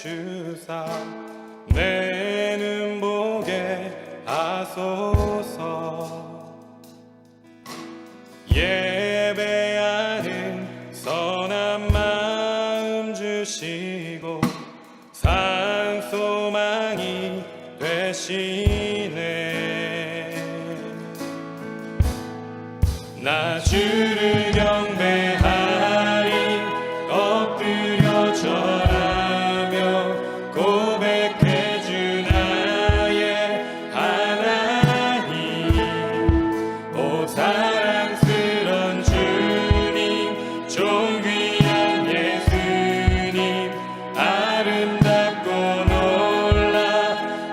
주사 내 눈 보게 하소서. 예배하는 선한 마음 주시고 산소망이 되시네. 나 주를 경배하리 엎드려 절하며 고백해 주 나의 하나님. 오 사랑스런 주님 존귀한 예수님 아름답고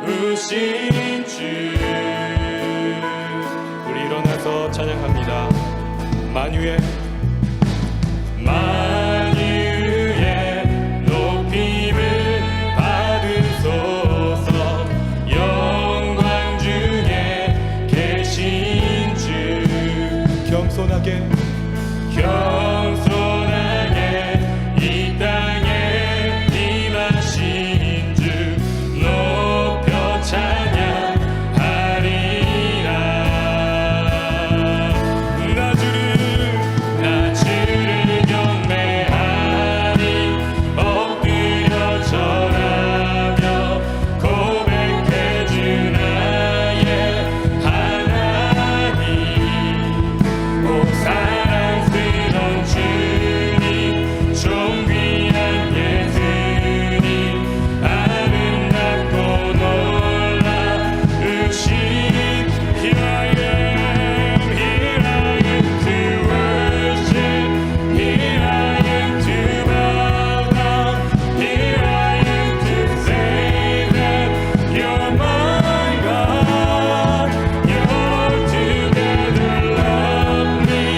놀라우신 주. 우리 일어나서 찬양합니다. 만유의 높임을 받으소서. 영광 중에 계신 주 겸손하게 이 땅에 임하신 주 높여 찬양하리라. 나 주를 경배하리 엎드려 절하며 고백해 주 나의 하나님. 오 사랑스런 주님 존귀한 예수님 아름답고 놀라우신. Here I am, here I am to worship, here I am to bow down, here I am to say that you're my God. You're altogether lovely,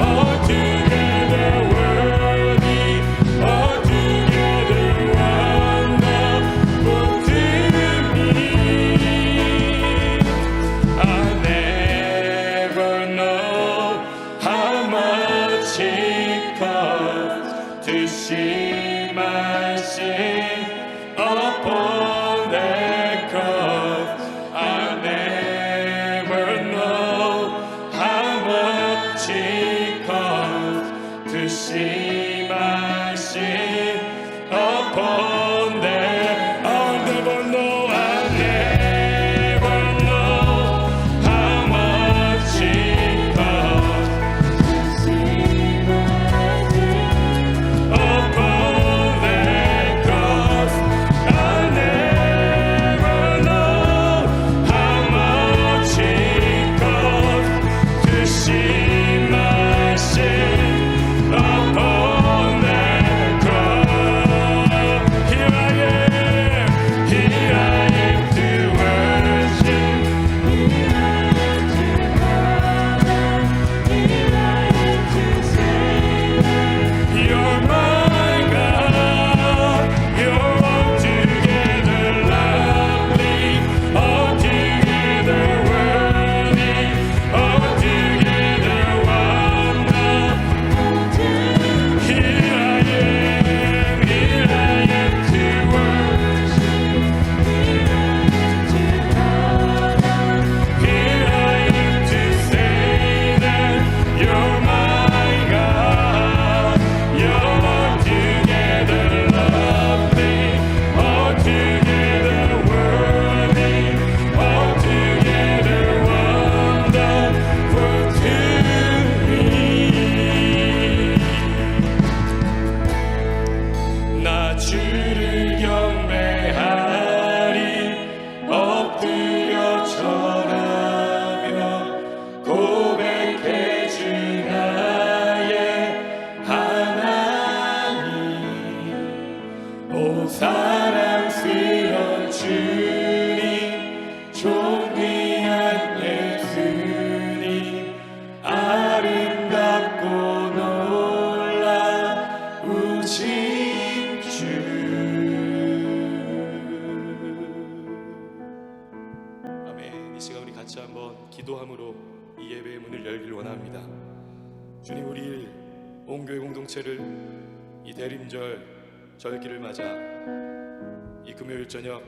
altogether worthy, altogether wonderful to me. I'll never know how much it costs to see my sin upon that cross. I'll never know how much it costs to see my sin upon that. I'll never know, I'll never know how much it costs to see my sin upon that cross. I'll never know how much it costs to see my sin upon that cross. Here I am to worship, here I am to bow down, here I am to say that you're my God. You're altogether lovely, altogether worthy, altogether wonderful to me. Here I am to worship, here I am to bow down, here I am to say that you're my God. You're altogether lovely, altogether worthy, altogether wonderful to me. 나 주를 경배하리 엎드려 절하며 고백해 주 나의 하나님. 오 사랑스런 주님 존귀한 예수님 아름답고 놀라우신 주. 아멘. 이 시간 우리 같이 한번 기도함으로 이 예배의 문을 열기를 원합니다. 주님, 우리 온 교회 공동체를 이 대림절 절기를 맞아 이 금요일 저녁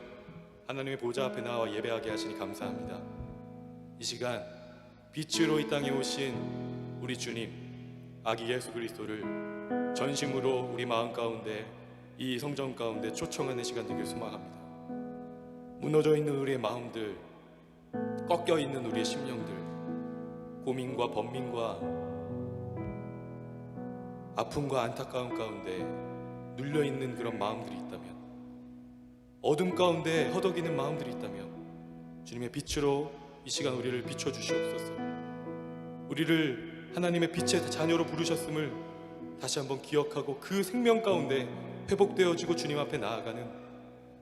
하나님의 보좌 앞에 나와 예배하게 하시니 감사합니다. 이 시간 빛으로 이 땅에 오신 우리 주님 아기 예수 그리스도를 전심으로 우리 마음 가운데 이 성전 가운데 초청하는 시간 되길 소망합니다. 무너져 있는 우리의 마음들, 꺾여 있는 우리의 심령들, 고민과 번민과 아픔과 안타까움 가운데 눌려 있는 그런 마음들이 있다면, 어둠 가운데 허덕이는 마음들이 있다면 주님의 빛으로 이 시간 우리를 비춰 주시옵소서. 우리를 하나님의 빛의 자녀로 부르셨음을 다시 한번 기억하고 그 생명 가운데 회복되어지고 주님 앞에 나아가는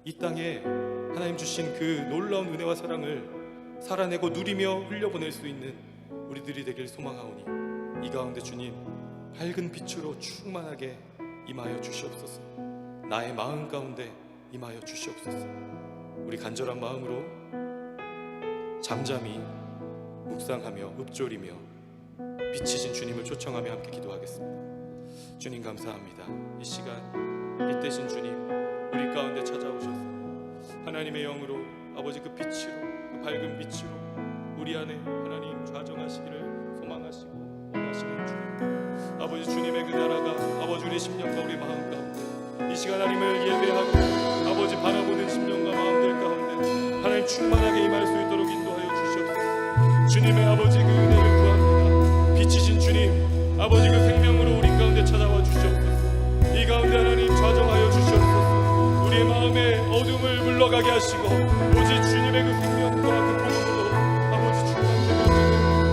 이 땅에 하나님 주신 그 놀라운 은혜와 사랑을 살아내고 누리며 흘려보낼 수 있는 우리들이 되길 소망하오니 이 가운데 주님 밝은 빛으로 충만하게 임하여 주시옵소서. 나의 마음 가운데 임하여 주시옵소서. 우리 간절한 마음으로 잠잠히 묵상하며 읊조리며 빛이신 주님을 초청하며 함께 기도하겠습니다. 주님 감사합니다. 이 시간 빛 대신 주님 우리 가운데 찾아오셔서 하나님의 영으로 아버지 그 빛으로, 그 밝은 빛으로 우리 안에 하나님 좌정하시기를 소망하시고 원하시는 주님, 아버지 주님의 그 나라가 아버지 우리 심령과 우리 마음 가운데 이 시간 하나님을 예배하고 아버지 바라보는 심령과 마음들 가운데 하나님 충만하게 임할 수 있도록 인도하여 주시옵소서. 주님의 아버지 그 은혜를 구합니다. 빛이신 주님 아버지 그 생명으로 우리 가운데 찾아와 주시옵소서. 이 가운데 하나님 좌정하여 주시옵소서. 우리의 마음의 어둠을 물러가게 하시고 오직 주님의 그 생명과 그 복음으로 아버지 충만되어지는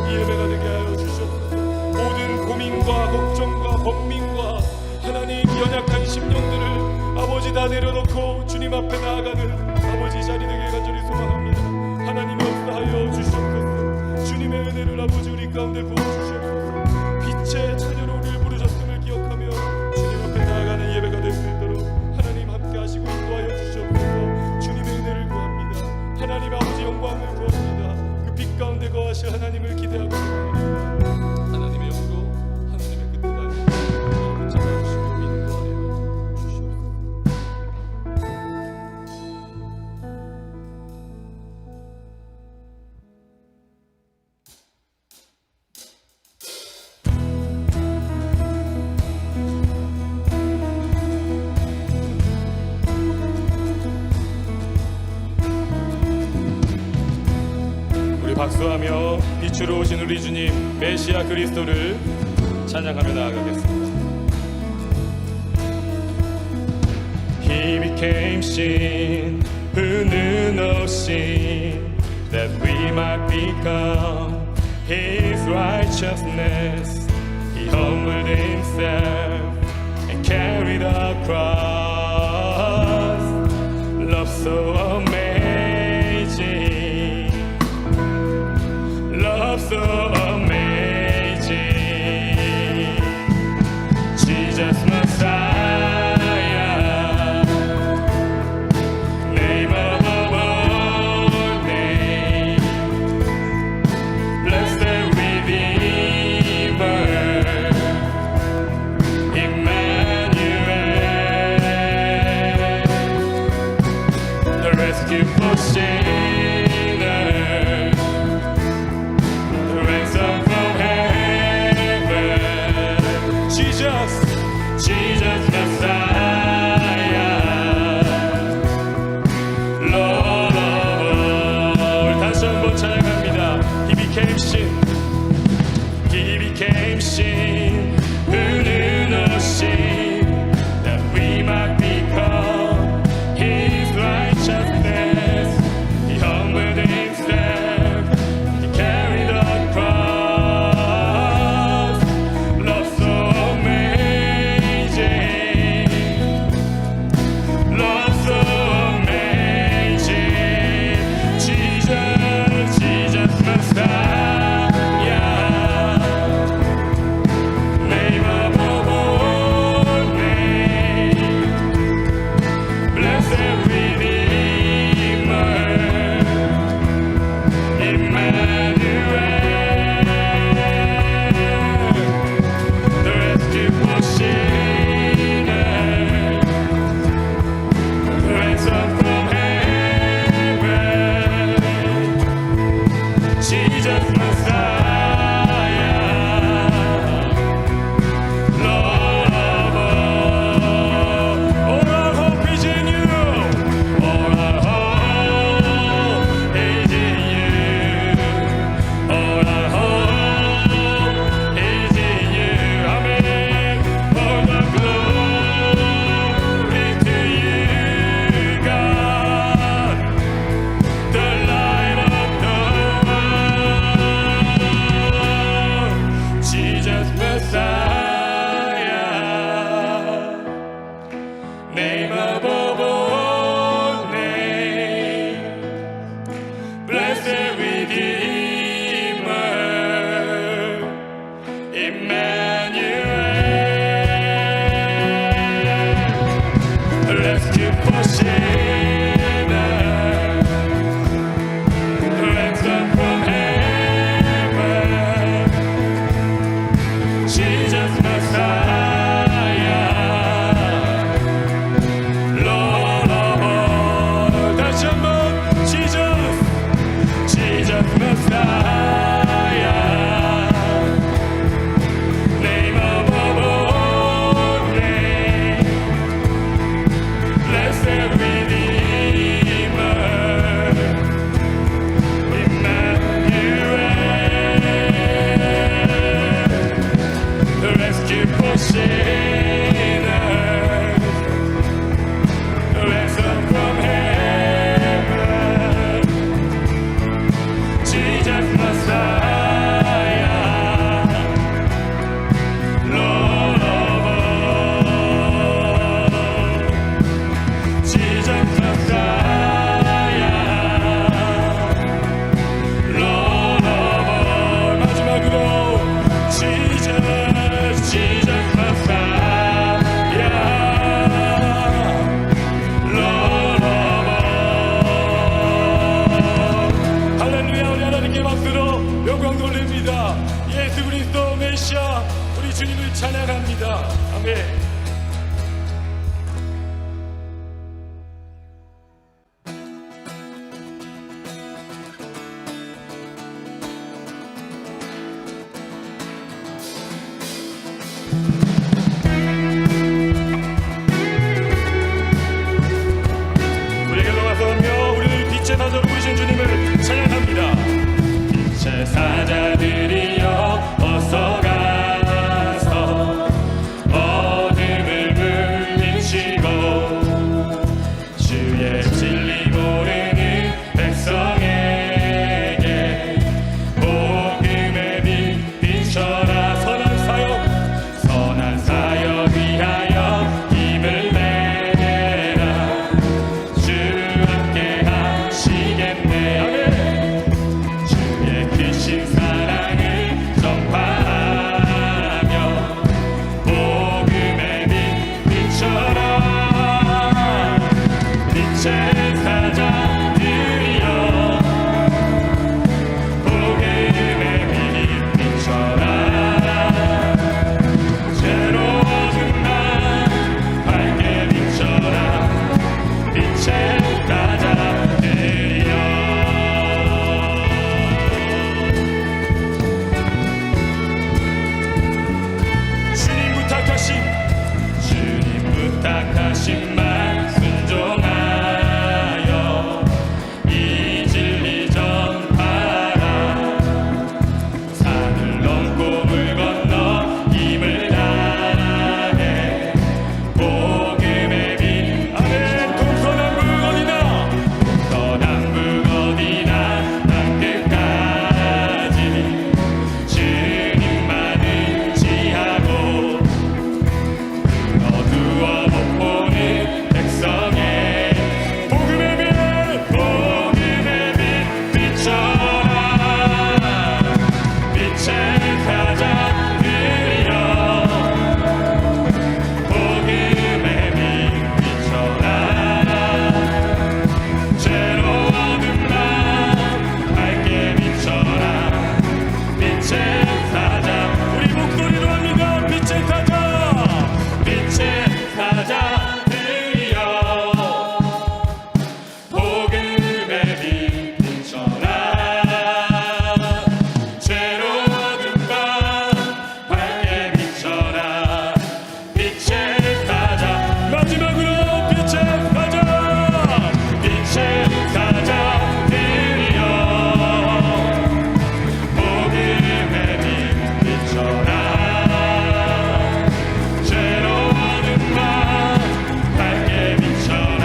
이 예배가 되게 하여 주시옵소서. 모든 고민과 걱정과 번민과 하나님 연약한 심령들을 아버지 다 내려놓고 주님 앞에 나아가는 아버지 자리 되게 간절히 소망합니다. 하나님 역사하여 주시옵소서. 주님의 은혜를 아버지 우리 가운데 부어주시옵소서. 빛의 자녀로 우리를 부르셨음을 기억하며 주님 앞에 나아가는 예배가 될 수 있도록 하나님 함께 하시고 인도하여 주시옵소서. 주님의 은혜를 구합니다. 하나님 아버지 영광을 구합니다. 그 빛 가운데 거하실 하나님을 기대하고 있습니다. 하나님의 영으로 하나님의 그 뜻을 붙잡아주시고 인도하여 주시옵소서. 박수하며 빛으로 오신 우리 주님 메시아 그리스도를 찬양하며 나아가겠습니다. He became sin, who knew no sin, that we might become His righteousness. He humbled Himself and carried our cross. Love so amazing, so amazing. Jesus Messiah, name above all names. Bless the Redeemer, Emmanuel, the rescue for sinners. Jesus Messiah, Lord of all. 다시 한번 찬양합니다. He became sin, He became sin, who knew no sin, that we might become His righteousness. He humbled Himself, He carried our cross. Love so amazing, 사자들이여 어서 가서 어둠을 물리치고 주의 진리 모르는 백성에게 복음의 빛 비춰라. 선한 사역 위하여 힘을 내라. 주 함께 하시겠네. 아멘. 주의 크신 사랑을 전파하며 복음의 빛 비춰라. 빛의 사자들이여 복음의 빛 비춰라. 새로운 날 밝게 비춰라. 빛의 사자들이여. 주님 부탁하신 말 순종하여 이 진리 전파라. 산을 넘고 물 건너 힘을 다해 복음의 빛. 아멘. 동서남북 어디나 땅끝까지 주님만 의지하고 어두워 못 보는 백성의 복음의 빛 비춰라. 빛의 사자들이여 복음의 빛 비춰라. 새로운 날 밝게 비춰라. 빛의 사자. 우리 목소리로 합니다. 빛의 사자. 빛의 사자들이여 복음의 빛 비춰라. 새로운 날 밝게 비춰라. 빛의 사자. 마지막으로 빛의 사자. 빛의 사자들이여 복음의 빛 비춰라. 새로운 날 밝게 비춰라.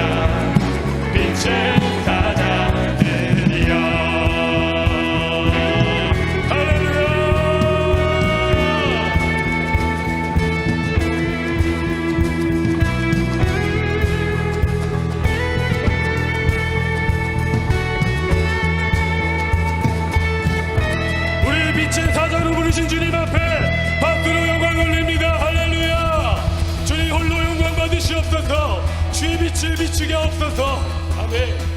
빛의 사자들이여. 할렐루야. 우리 빛의 사자로 부르신 주님 앞에 박수로 영광 올립니다. 할렐루야. 주님 홀로 영광 받으시옵소서. 주의 빛을 비추게 하옵소서. 아멘.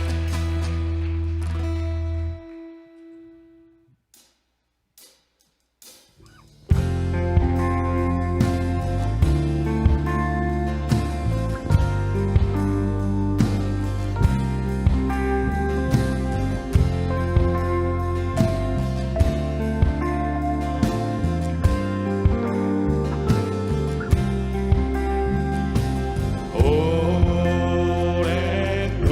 오랜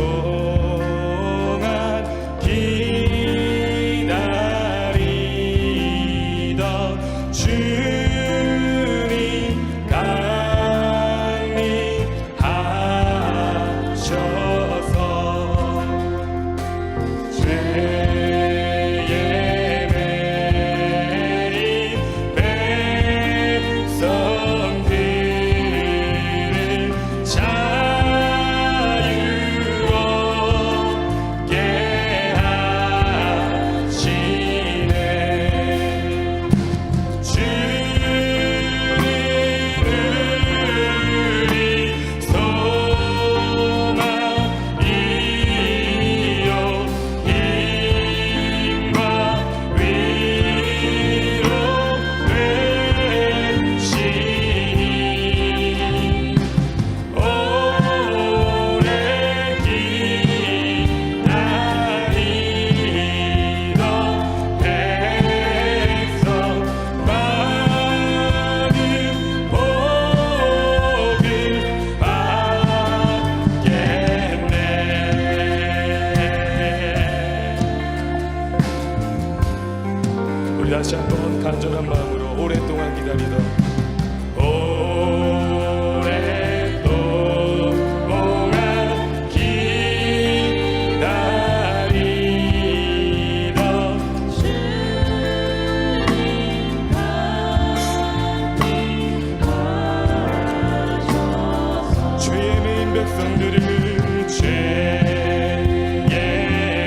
죄에 매인 백성들을 죄에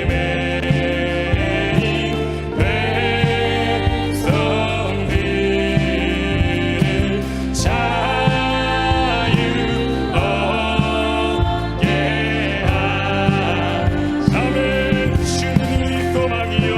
매인 백성들을 자유 얻게 하사는 주님이 소망이요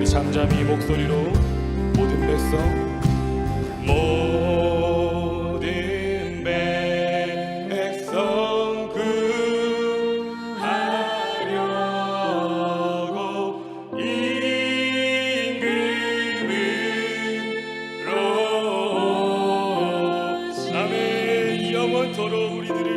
잠잠히 목소리로 모든 백성 구하려고 임금으로 아멘 영원토록 우리들을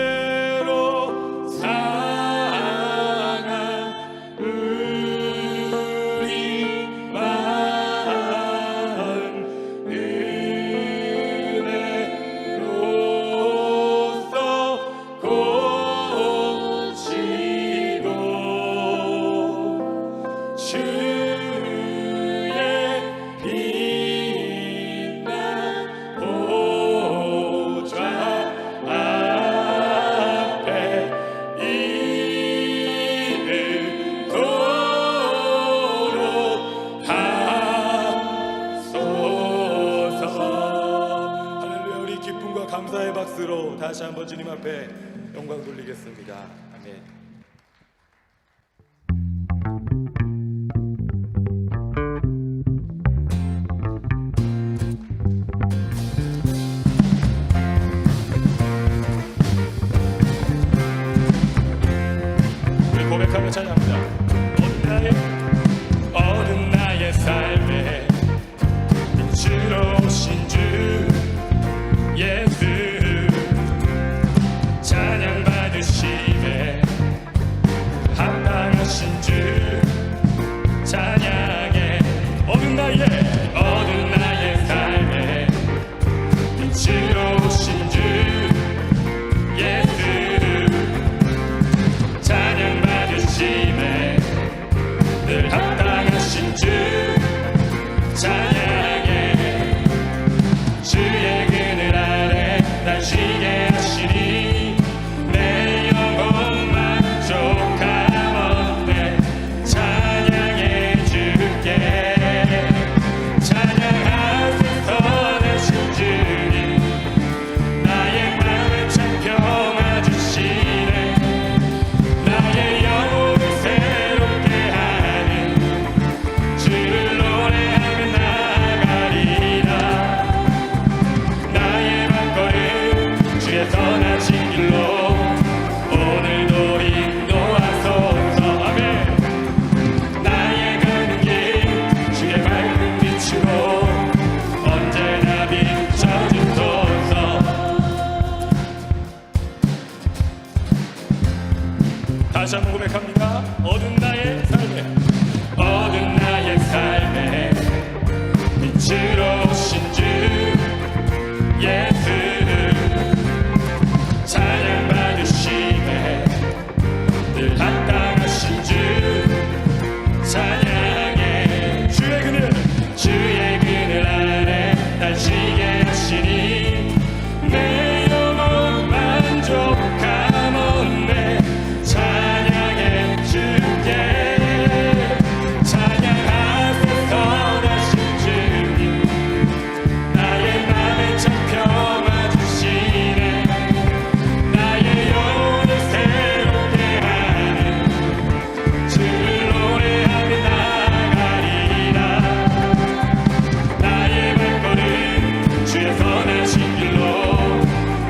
죄로 상한 우리 마음 은혜로써 고치고 주의 빛난 보좌 앞에 이르도록 하소서. 할렐루야. 우리 기쁨과 감사의 박수로 다시 한번 주님 앞에 영광 돌리겠습니다. 아멘. 고백하며 찬양합니다. 어느 나의 다시 한번 고백합니다. 어두운 나의 삶에 빛으로 오신 주 예수를 찬양받으시네. 늘 합당하신 주 찬양해. 주의 그늘 아래 날 쉬게 하시니 내 영혼 만족함 없네. 찬양해 주께 찬양하세 선하신 주님. 나의 맘에 잡혀와 주시네. 나의 영혼을 새롭게 하는 주를 노래하며 나가리라. 나의 발걸음 주의 선하신 길로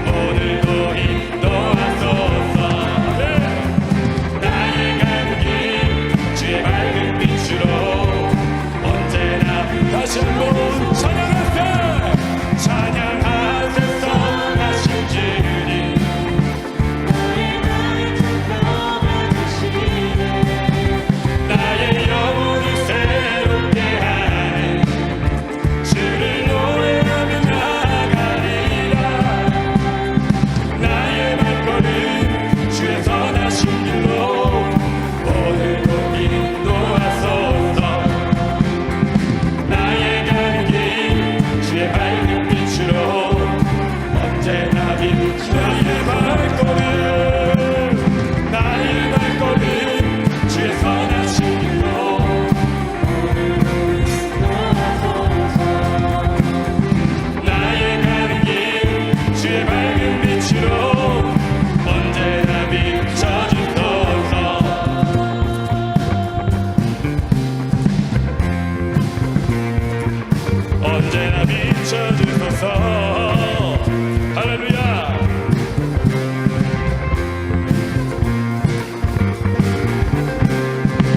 오늘도 인도하소서. 나의 가는 길 주의 밝은 빛으로 언제나. 다시 한번 찬양하세. 찬양하세 선하신 주님. 나의 영혼을 새롭게 하는 주를 노래하며 나가리라. 나의 발걸음 주의 선하신 길로 오늘도 인도하소서. 나의 가는 길 주의 밝은 빛으로 언제나 나의 발걸음 주의 선하신 길로 나의 가는 길 주의 밝은 빛으로 언제나 비춰주소서. 언제나 비춰주소서. 할렐루야.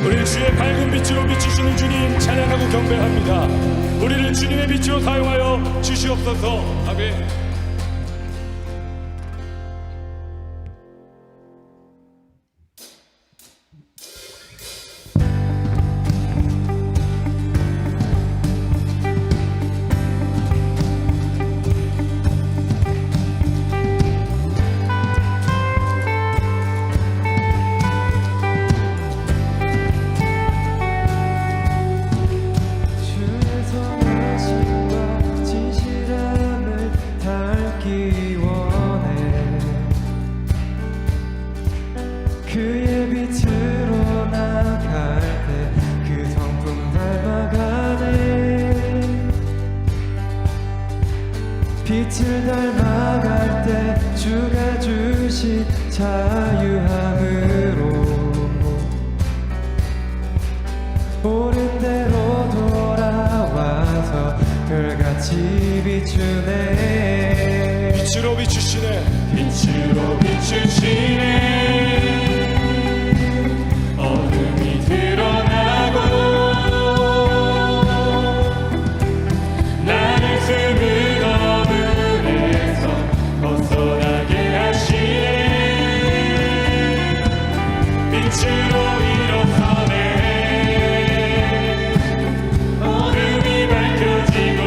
우리 주의 밝은 빛으로 비추시는 주님 찬양하고 경배합니다. 우리를 주님의 빛으로 사용하여 주시옵소서. 아멘. 주의 선하심과 진실함을 닮기 원해. 그의 빛으로 나갈 때 그 성품 닮아가네. 빛을 닮아갈 때 주가 주신 자유함으로 옳은 대로 돌아와서 별같이 비추네. 빛으로 비추시네. 빛으로 비추시네. 어둠이 드러나고 나를 숨은 어둠에서 벗어나게 하시네. 빛으로 일어서네. 어둠이 밝혀지고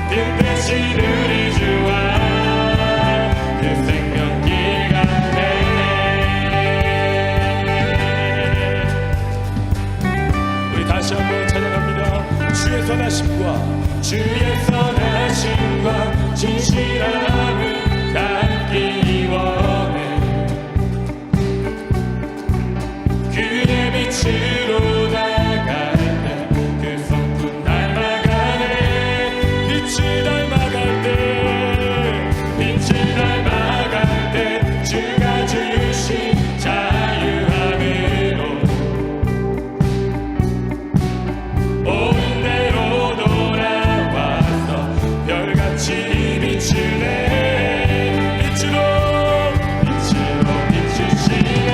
빛 대신 우리 주와 그 생명길 같네. 우리 다시 한번 찬양합니다. 주의 선하심과 진실함을 담기 원해. 그의 빛으로 나갈 때 그 성품 닮아가네. 빛을 닮아갈 때 주가 주신 자유함으로 옳은 대로 돌아와서 별같이 비추네. 빛으로 비추시네.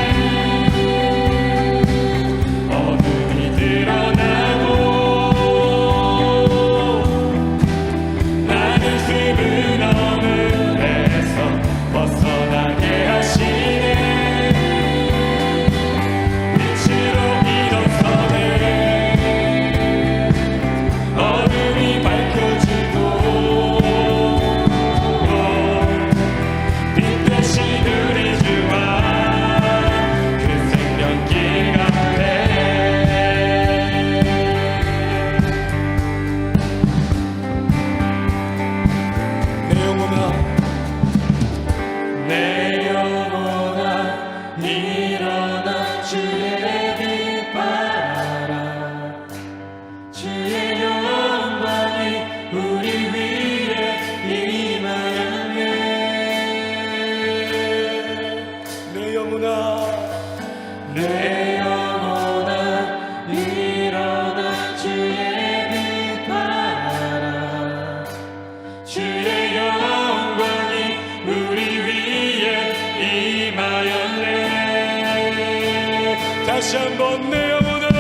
다시 한번 내 영혼아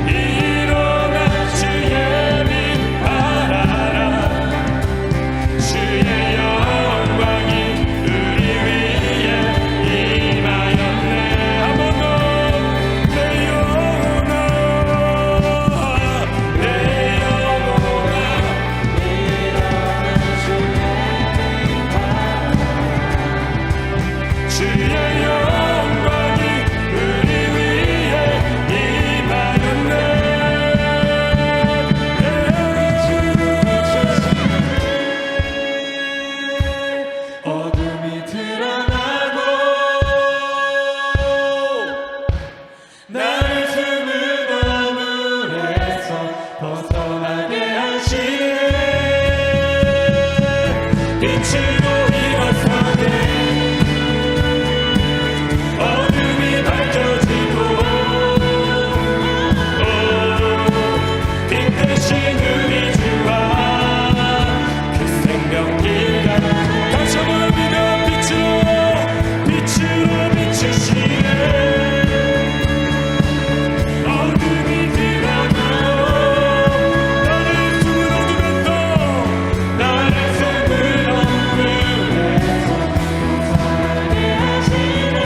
일어나 주의 빛 발하라 주의 영광이 우리 위에 임하였네 한 번 더 내 영혼아 주의 영광이 우리 위에 임하였네 어둠이 드러나고 나를 숨은 어물에서 벗어나게 하시네 빛으로 일어서네 어둠이 밝혀지고 빛 대신 우리 주와 그 생명길가 다시 한번 합니다 빛으로 비추시네 어둠이 드러나고 나를 숨은 어둠에서 나를 숨은 어둠에서 벗어나게 하시네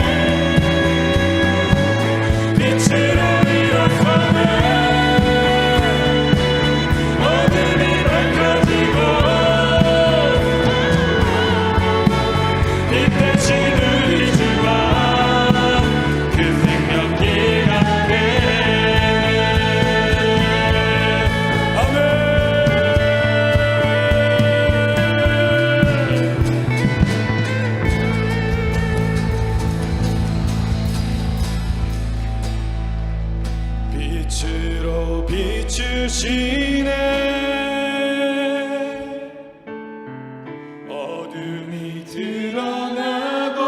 빛으로 일어서네 어둠이 밝혀지고 빛 대신 우리 주와 그 생명길 앞에 아멘 빛으로 비추시네 어둠이 드러나고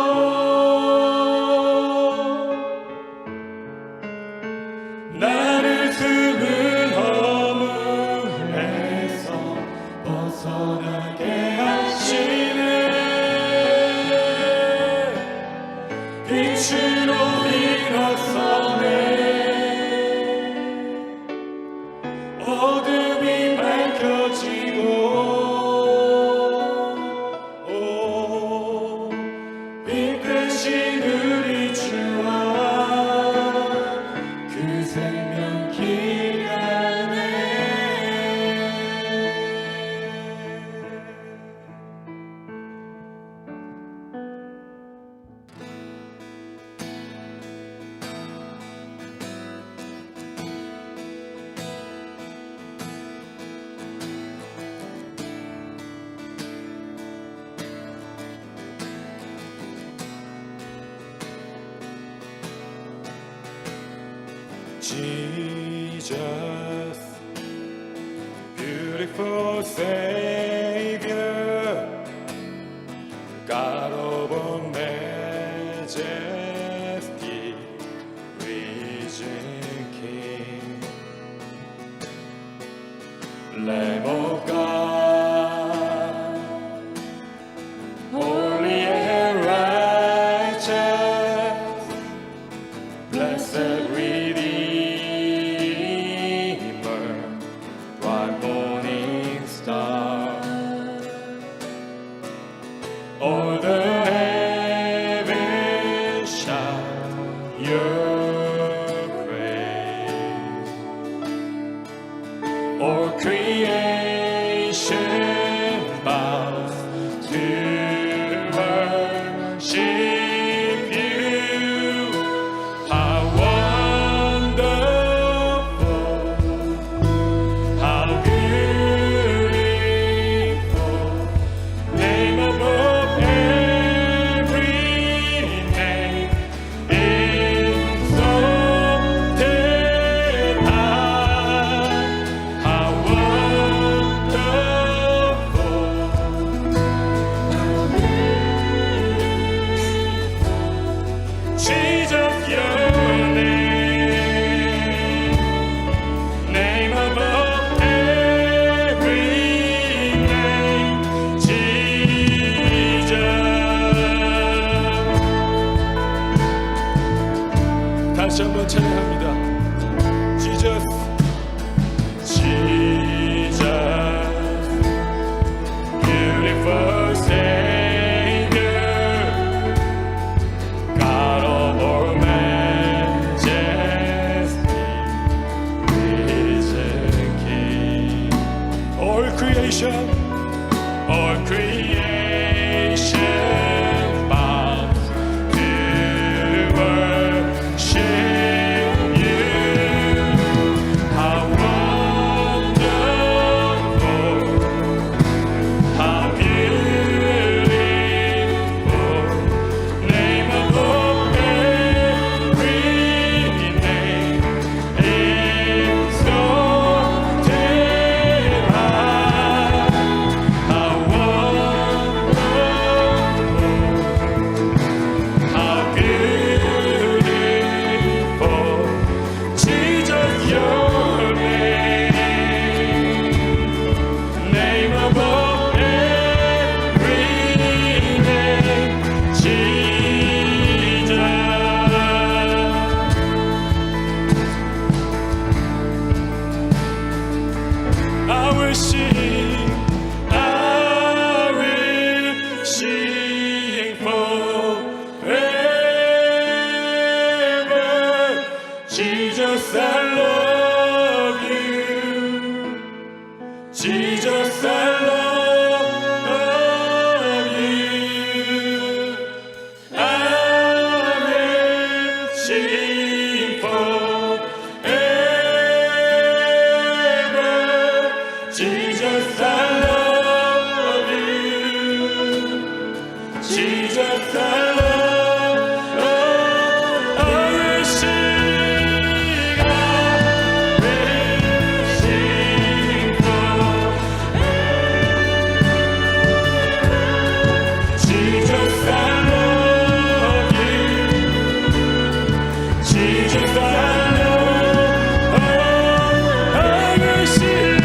나를 숨은 허물에서 벗어나게 하시네 빛으로 일어서네 어둠이 밝혀지고 빛 대신 우리 주와 그 생명길 가네 Jesus, beautiful Savior, God of all majesty, risen King, Lamb of God, holy and righteous, blessed Redeemer, bright morning star. All the heavens shout your praise. All creation bows to worship you. How wonderful, how beautiful, name above every name, exalted high. How wonderful, Jesus, your name above every name, Jesus. 다시 한번 찬양합니다. Jesus, Jesus, beautiful Savior, God of all majesty, risen King. all creation, All creation bows to worship you. How wonderful, how beautiful, name above every name, exalted high. How wonderful, how beautiful, Jesus, your name above every name, Jesus. I will sing forever. Jesus, I love you. Jesus, I love you. I will sing forever. Jesus, I love you. Jesus, I will sing forever. Jesus, I love you. Jesus, I will sing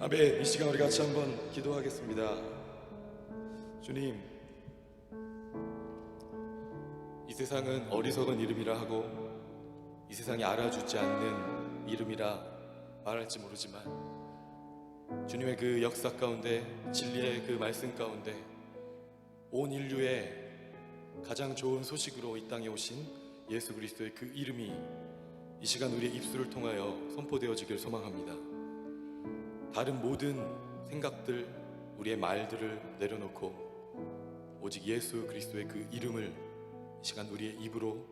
아멘. 이 시간 우리 같이 한번 기도하겠습니다. 주님, 이 세상은 어리석은 이름이라 하고 이 세상이 알아주지 않는 이름이라 말할지 모르지만 주님의 그 역사 가운데, 진리의 그 말씀 가운데 온 인류의 가장 좋은 소식으로 이 땅에 오신 예수 그리스도의 그 이름이 이 시간 우리의 입술을 통하여 선포되어지길 소망합니다. 다른 모든 생각들, 우리의 말들을 내려놓고 오직 예수 그리스도의 그 이름을 이 시간 우리의 입으로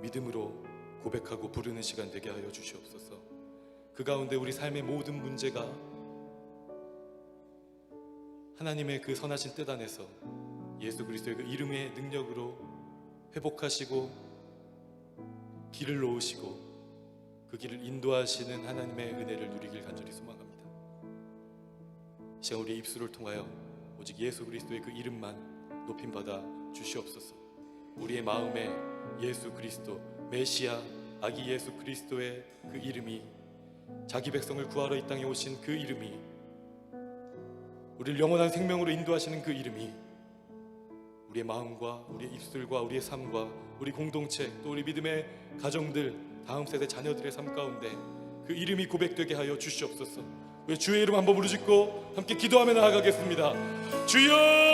믿음으로 고백하고 부르는 시간 되게 하여 주시옵소서. 그 가운데 우리 삶의 모든 문제가 하나님의 그 선하신 뜻 안에서 예수 그리스도의 그 이름의 능력으로 회복하시고 길을 놓으시고 그 길을 인도하시는 하나님의 은혜를 누리길 간절히 소망합니다. 이 시간 우리의 입술을 통하여 오직 예수 그리스도의 그 이름만 높임받아 주시옵소서. 우리의 마음에 예수 그리스도 메시아 아기 예수 그리스도의 그 이름이, 자기 백성을 구하러 이 땅에 오신 그 이름이, 우리를 영원한 생명으로 인도하시는 그 이름이 우리의 마음과 우리의 입술과 우리의 삶과 우리 공동체 또 우리 믿음의 가정들, 다음 세대 자녀들의 삶 가운데 그 이름이 고백되게 하여 주시옵소서. 우리 주의 이름 한번 부르짖고 함께 기도하며 나아가겠습니다. 주여!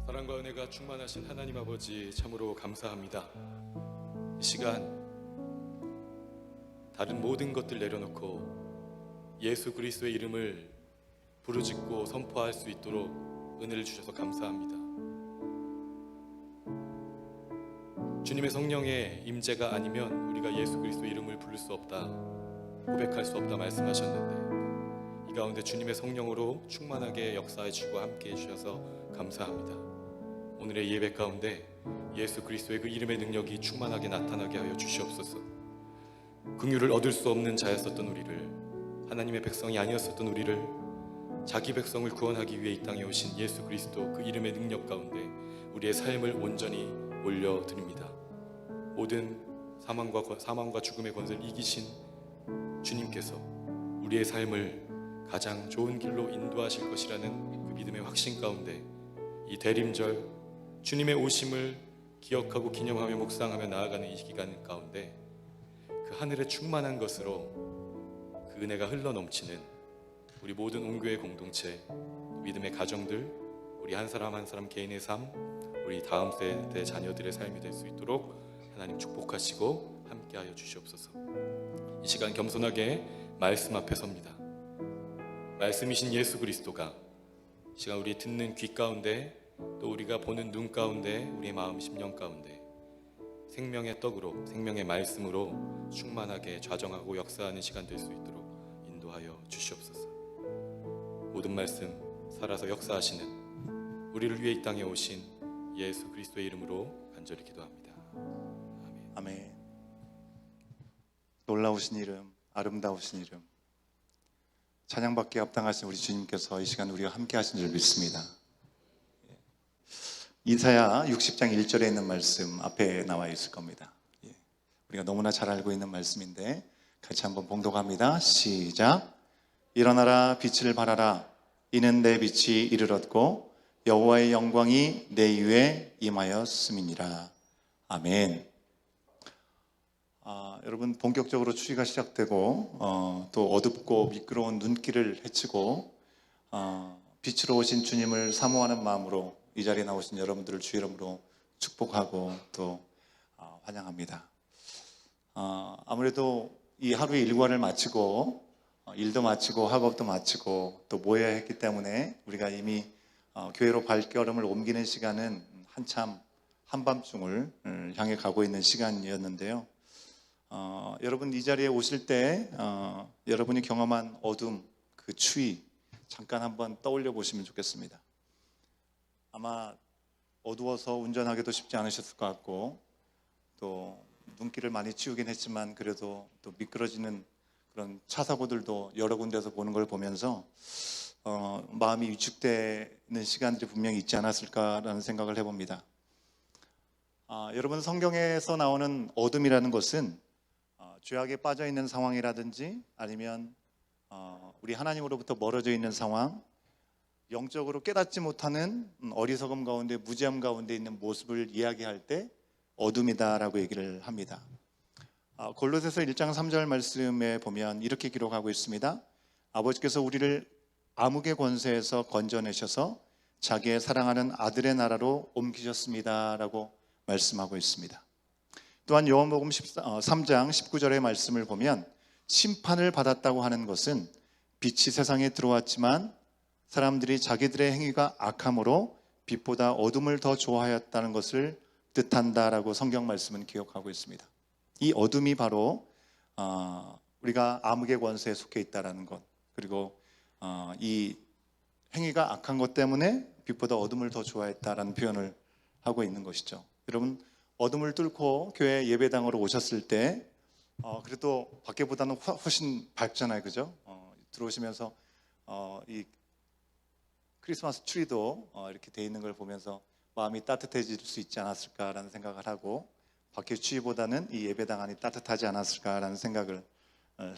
사랑과 은혜가 충만하신 하나님 아버지 참으로 감사합니다. 이 시간 다른 모든 것들 내려놓고 예수 그리스도의 이름을 부르짖고 선포할 수 있도록 은혜를 주셔서 감사합니다. 주님의 성령의 임재가 아니면 우리가 예수 그리스도의 이름을 부를 수 없다, 고백할 수 없다 말씀하셨는데 이 가운데 주님의 성령으로 충만하게 역사해 주시고 함께해 주셔서 감사합니다. 오늘의 예배 가운데 예수 그리스도의 그 이름의 능력이 충만하게 나타나게 하여 주시옵소서. 긍휼을 얻을 수 없는 자였었던 우리를, 하나님의 백성이 아니었었던 우리를 자기 백성을 구원하기 위해 이 땅에 오신 예수 그리스도 그 이름의 능력 가운데 우리의 삶을 온전히 올려드립니다. 모든 사망과 죽음의 권세를 이기신 주님께서 우리의 삶을 가장 좋은 길로 인도하실 것이라는 그 믿음의 확신 가운데 이 대림절 주님의 오심을 기억하고 기념하며 묵상하며 나아가는 이 기간 가운데 그 하늘의 충만한 것으로 그 은혜가 흘러넘치는 우리 모든 온교회 공동체, 믿음의 가정들, 우리 한 사람 한 사람 개인의 삶, 우리 다음 세대 자녀들의 삶이 될 수 있도록 하나님 축복하시고 함께하여 주시옵소서. 이 시간 겸손하게 말씀 앞에 섭니다. 말씀이신 예수 그리스도가 이 시간 우리 듣는 귀 가운데 또 우리가 보는 눈 가운데 우리의 마음 심령 가운데 생명의 떡으로 생명의 말씀으로 충만하게 좌정하고 역사하는 시간 될 수 있도록 인도하여 주시옵소서. 모든 말씀 살아서 역사하시는 우리를 위해 이 땅에 오신 예수 그리스도의 이름으로 간절히 기도합니다. 아멘. 아멘. 놀라우신 이름, 아름다우신 이름, 찬양받기에 합당하신 우리 주님께서 이 시간 우리와 함께 하신 줄 믿습니다. 이사야 60장 1절에 있는 말씀 앞에 나와 있을 겁니다. 우리가 너무나 잘 알고 있는 말씀인데 같이 한번 봉독합니다. 시작. 일어나라 빛을 발하라. 이는 내 빛이 이르렀고 여호와의 영광이 내 위에 임하였음이니라. 아멘. 여러분, 본격적으로 추위가 시작되고 또 어둡고 미끄러운 눈길을 헤치고 빛으로 오신 주님을 사모하는 마음으로 이 자리에 나오신 여러분들을 주 이름으로 축복하고 또 환영합니다. 아무래도 이 하루의 일과를 마치고 일도 마치고 학업도 마치고 또 모여야 했기 때문에 우리가 이미 교회로 발걸음을 옮기는 시간은 한참 한밤중을 향해 가고 있는 시간이었는데요. 여러분, 이 자리에 오실 때 여러분이 경험한 어둠, 그 추위 잠깐 한번 떠올려 보시면 좋겠습니다. 아마 어두워서 운전하기도 쉽지 않으셨을 것 같고 또 눈길을 많이 치우긴 했지만 그래도 또 미끄러지는 그런 차 사고들도 여러 군데서 보는 걸 보면서 마음이 위축되는 시간들이 분명히 있지 않았을까라는 생각을 해봅니다. 여러분, 성경에서 나오는 어둠이라는 것은 죄악에 빠져 있는 상황이라든지 아니면 우리 하나님으로부터 멀어져 있는 상황, 영적으로 깨닫지 못하는 어리석음 가운데 무지함 가운데 있는 모습을 이야기할 때 어둠이다라고 얘기를 합니다. 골로새서 1장 3절 말씀에 보면 이렇게 기록하고 있습니다. 아버지께서 우리를 암흑의 권세에서 건져내셔서 자기의 사랑하는 아들의 나라로 옮기셨습니다 라고 말씀하고 있습니다. 또한 요한복음 3장 19절의 말씀을 보면 심판을 받았다고 하는 것은 빛이 세상에 들어왔지만 사람들이 자기들의 행위가 악함으로 빛보다 어둠을 더 좋아하였다는 것을 뜻한다라고 성경 말씀은 기록하고 있습니다. 이 어둠이 바로 우리가 암흑의 권세에 속해 있다는 것, 그리고 이 행위가 악한 것 때문에 빛보다 어둠을 더 좋아했다라는 표현을 하고 있는 것이죠. 여러분, 어둠을 뚫고 교회 예배당으로 오셨을 때 그래도 밖에보다는 훨씬 밝잖아요, 그죠? 들어오시면서 이 크리스마스 트리도 이렇게 돼 있는 걸 보면서 마음이 따뜻해질 수 있지 않았을까라는 생각을 하고 밖의 추위보다는 이 예배당 안이 따뜻하지 않았을까라는 생각을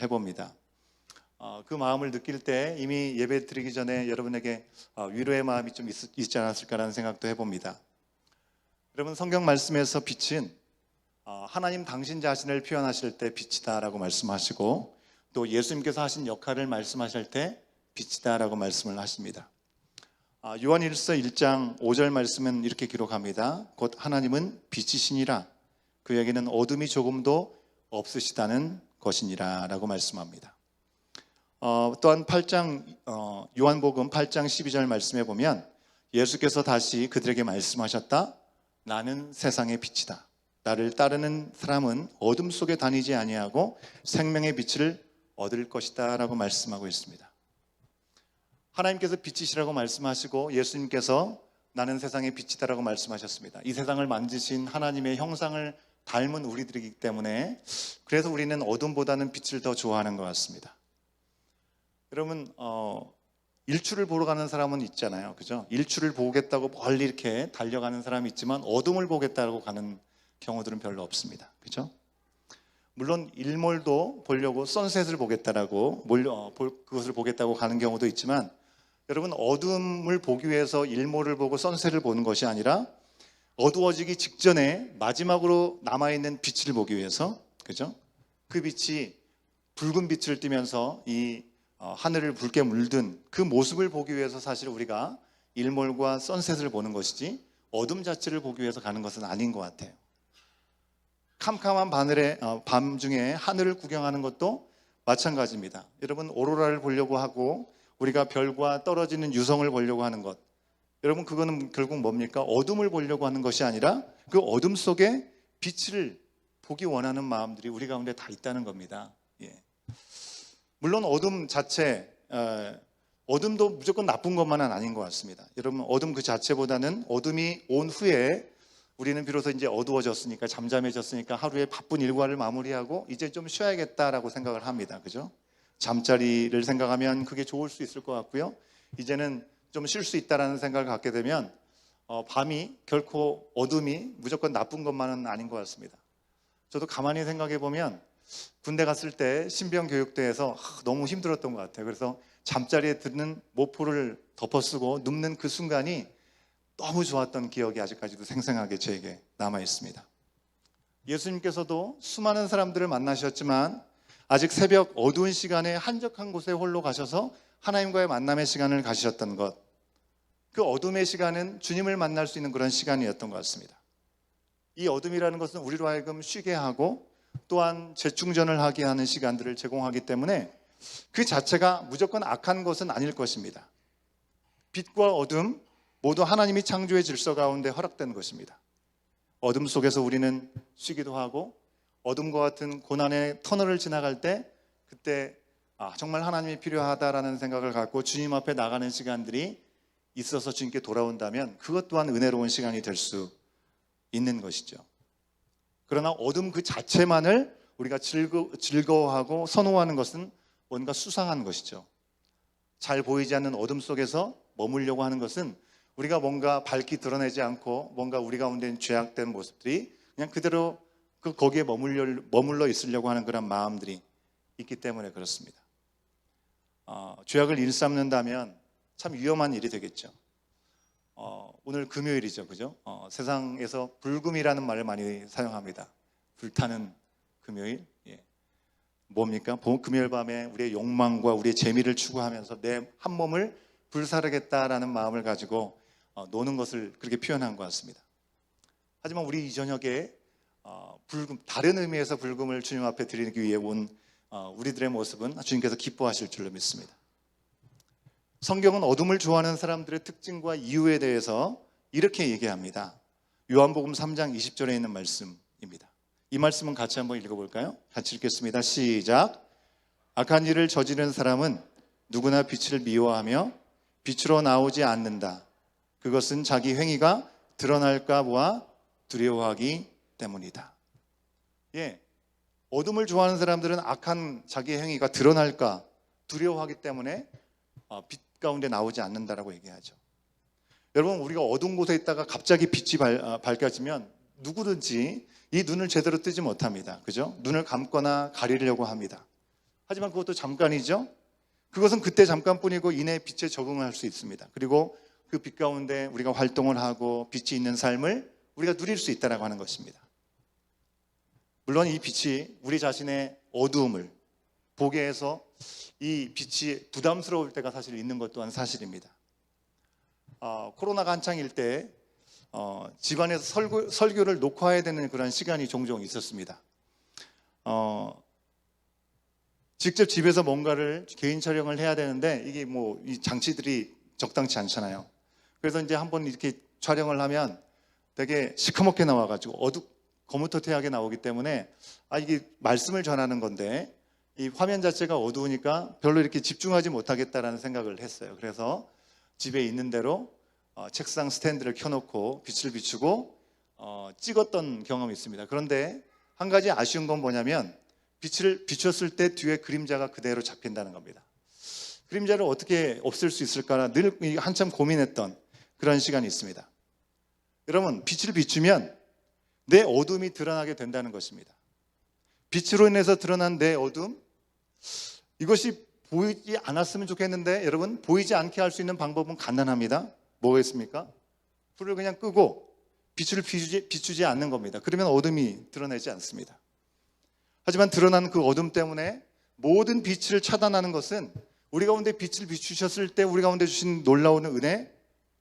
해봅니다. 그 마음을 느낄 때 이미 예배 드리기 전에 여러분에게 위로의 마음이 좀 있지 않았을까라는 생각도 해봅니다. 여러분, 성경 말씀에서 빛은 하나님 당신 자신을 표현하실 때 빛이다라고 말씀하시고 또 예수님께서 하신 역할을 말씀하실 때 빛이다라고 말씀을 하십니다. 요한일서 1장 5절 말씀은 이렇게 기록합니다. 곧 하나님은 빛이시니라 그에게는 어둠이 조금도 없으시다는 것이니라 라고 말씀합니다. 또한 요한복음 8장 12절 말씀에 보면 예수께서 다시 그들에게 말씀하셨다. 나는 세상의 빛이다. 나를 따르는 사람은 어둠 속에 다니지 아니하고 생명의 빛을 얻을 것이다 라고 말씀하고 있습니다. 하나님께서 빛이시라고 말씀하시고 예수님께서 나는 세상의 빛이다 라고 말씀하셨습니다. 이 세상을 만드신 하나님의 형상을 닮은 우리들이기 때문에 그래서 우리는 어둠보다는 빛을 더 좋아하는 것 같습니다. 여러분, 일출을 보러 가는 사람은 있잖아요, 그죠? 일출을 보겠다고 멀리 이렇게 달려가는 사람이 있지만 어둠을 보겠다고 가는 경우들은 별로 없습니다, 그죠? 물론 일몰도 보려고 선셋을 보겠다라고 그것을 보겠다고 가는 경우도 있지만 여러분, 어둠을 보기 위해서 일몰을 보고 선셋을 보는 것이 아니라 어두워지기 직전에 마지막으로 남아있는 빛을 보기 위해서, 그죠? 그 빛이 붉은 빛을 띠면서 이 하늘을 붉게 물든 그 모습을 보기 위해서 사실 우리가 일몰과 선셋을 보는 것이지 어둠 자체를 보기 위해서 가는 것은 아닌 것 같아요. 캄캄한 밤 중에 하늘을 구경하는 것도 마찬가지입니다. 여러분, 오로라를 보려고 하고 우리가 별과 떨어지는 유성을 보려고 하는 것, 여러분, 그거는 결국 뭡니까? 어둠을 보려고 하는 것이 아니라 그 어둠 속에 빛을 보기 원하는 마음들이 우리 가운데 다 있다는 겁니다. 예. 물론 어둠 자체, 어둠도 무조건 나쁜 것만은 아닌 것 같습니다. 여러분, 어둠 그 자체보다는 어둠이 온 후에 우리는 비로소 이제 어두워졌으니까, 잠잠해졌으니까 하루의 바쁜 일과를 마무리하고 이제 좀 쉬어야겠다라고 생각을 합니다, 그죠? 잠자리를 생각하면 그게 좋을 수 있을 것 같고요. 이제는 좀 쉴 수 있다라는 생각을 갖게 되면 밤이 결코 어둠이 무조건 나쁜 것만은 아닌 것 같습니다. 저도 가만히 생각해 보면 군대 갔을 때 신병 교육대에서 너무 힘들었던 것 같아요. 그래서 잠자리에 드는 모포를 덮어쓰고 눕는 그 순간이 너무 좋았던 기억이 아직까지도 생생하게 저에게 남아 있습니다. 예수님께서도 수많은 사람들을 만나셨지만 아직 새벽 어두운 시간에 한적한 곳에 홀로 가셔서 하나님과의 만남의 시간을 가지셨던 것, 그 어둠의 시간은 주님을 만날 수 있는 그런 시간이었던 것 같습니다. 이 어둠이라는 것은 우리로 하여금 쉬게 하고 또한 재충전을 하게 하는 시간들을 제공하기 때문에 그 자체가 무조건 악한 것은 아닐 것입니다. 빛과 어둠 모두 하나님이 창조의 질서 가운데 허락된 것입니다. 어둠 속에서 우리는 쉬기도 하고 어둠과 같은 고난의 터널을 지나갈 때 그때 정말 하나님이 필요하다라는 생각을 갖고 주님 앞에 나가는 시간들이 있어서 주님께 돌아온다면 그것 또한 은혜로운 시간이 될 수 있는 것이죠. 그러나 어둠 그 자체만을 우리가 즐거워하고 선호하는 것은 뭔가 수상한 것이죠. 잘 보이지 않는 어둠 속에서 머물려고 하는 것은 우리가 뭔가 밝히 드러내지 않고 뭔가 우리 가운데 있는 죄악된 모습들이 그냥 그대로 거기에 머물러 있으려고 하는 그런 마음들이 있기 때문에 그렇습니다. 죄악을 일삼는다면 참 위험한 일이 되겠죠. 오늘 금요일이죠, 그죠? 세상에서 불금이라는 말을 많이 사용합니다. 불타는 금요일. 예. 뭡니까? 금요일 밤에 우리의 욕망과 우리의 재미를 추구하면서 내 한 몸을 불사르겠다라는 마음을 가지고 노는 것을 그렇게 표현한 것 같습니다. 하지만 우리 이 저녁에 불금, 다른 의미에서 불금을 주님 앞에 드리기 위해 온 우리들의 모습은 주님께서 기뻐하실 줄로 믿습니다. 성경은 어둠을 좋아하는 사람들의 특징과 이유에 대해서 이렇게 얘기합니다. 요한복음 3장 20절에 있는 말씀입니다. 이 말씀은 같이 한번 읽어볼까요? 같이 읽겠습니다. 시작. 악한 일을 저지른 사람은 누구나 빛을 미워하며 빛으로 나오지 않는다. 그것은 자기 행위가 드러날까 보아 두려워하기 때문이다. 예, 어둠을 좋아하는 사람들은 악한 자기 행위가 드러날까 두려워하기 때문에 빛 가운데 나오지 않는다라고 얘기하죠. 여러분, 우리가 어두운 곳에 있다가 갑자기 빛이 밝아지면 누구든지 이 눈을 제대로 뜨지 못합니다. 그죠? 눈을 감거나 가리려고 합니다. 하지만 그것도 잠깐이죠. 그것은 그때 잠깐뿐이고 이내 빛에 적응할 수 있습니다. 그리고 그 빛 가운데 우리가 활동을 하고 빛이 있는 삶을 우리가 누릴 수 있다라고 하는 것입니다. 물론 이 빛이 우리 자신의 어두움을 보게 해서 이 빛이 부담스러울 때가 사실 있는 것 또한 사실입니다. 코로나가 한창일 때 집안에서 설교를 녹화해야 되는 그런 시간이 종종 있었습니다. 직접 집에서 뭔가를 개인 촬영을 해야 되는데 이게 뭐 이 장치들이 적당치 않잖아요. 그래서 이제 한번 이렇게 촬영을 하면 되게 시커멓게 나와가지고 거무터태하게 나오기 때문에 이게 말씀을 전하는 건데 이 화면 자체가 어두우니까 별로 이렇게 집중하지 못하겠다라는 생각을 했어요. 그래서 집에 있는 대로 책상 스탠드를 켜놓고 빛을 비추고 찍었던 경험이 있습니다. 그런데 한 가지 아쉬운 건 뭐냐면 빛을 비췄을 때 뒤에 그림자가 그대로 잡힌다는 겁니다. 그림자를 어떻게 없앨 수 있을까 늘 한참 고민했던 그런 시간이 있습니다. 여러분, 빛을 비추면 내 어둠이 드러나게 된다는 것입니다. 빛으로 인해서 드러난 내 어둠, 이것이 보이지 않았으면 좋겠는데 여러분, 보이지 않게 할 수 있는 방법은 간단합니다. 뭐가 있습니까? 불을 그냥 끄고 빛을 비추지 않는 겁니다. 그러면 어둠이 드러나지 않습니다. 하지만 드러난 그 어둠 때문에 모든 빛을 차단하는 것은 우리 가운데 빛을 비추셨을 때 우리 가운데 주신 놀라운 은혜,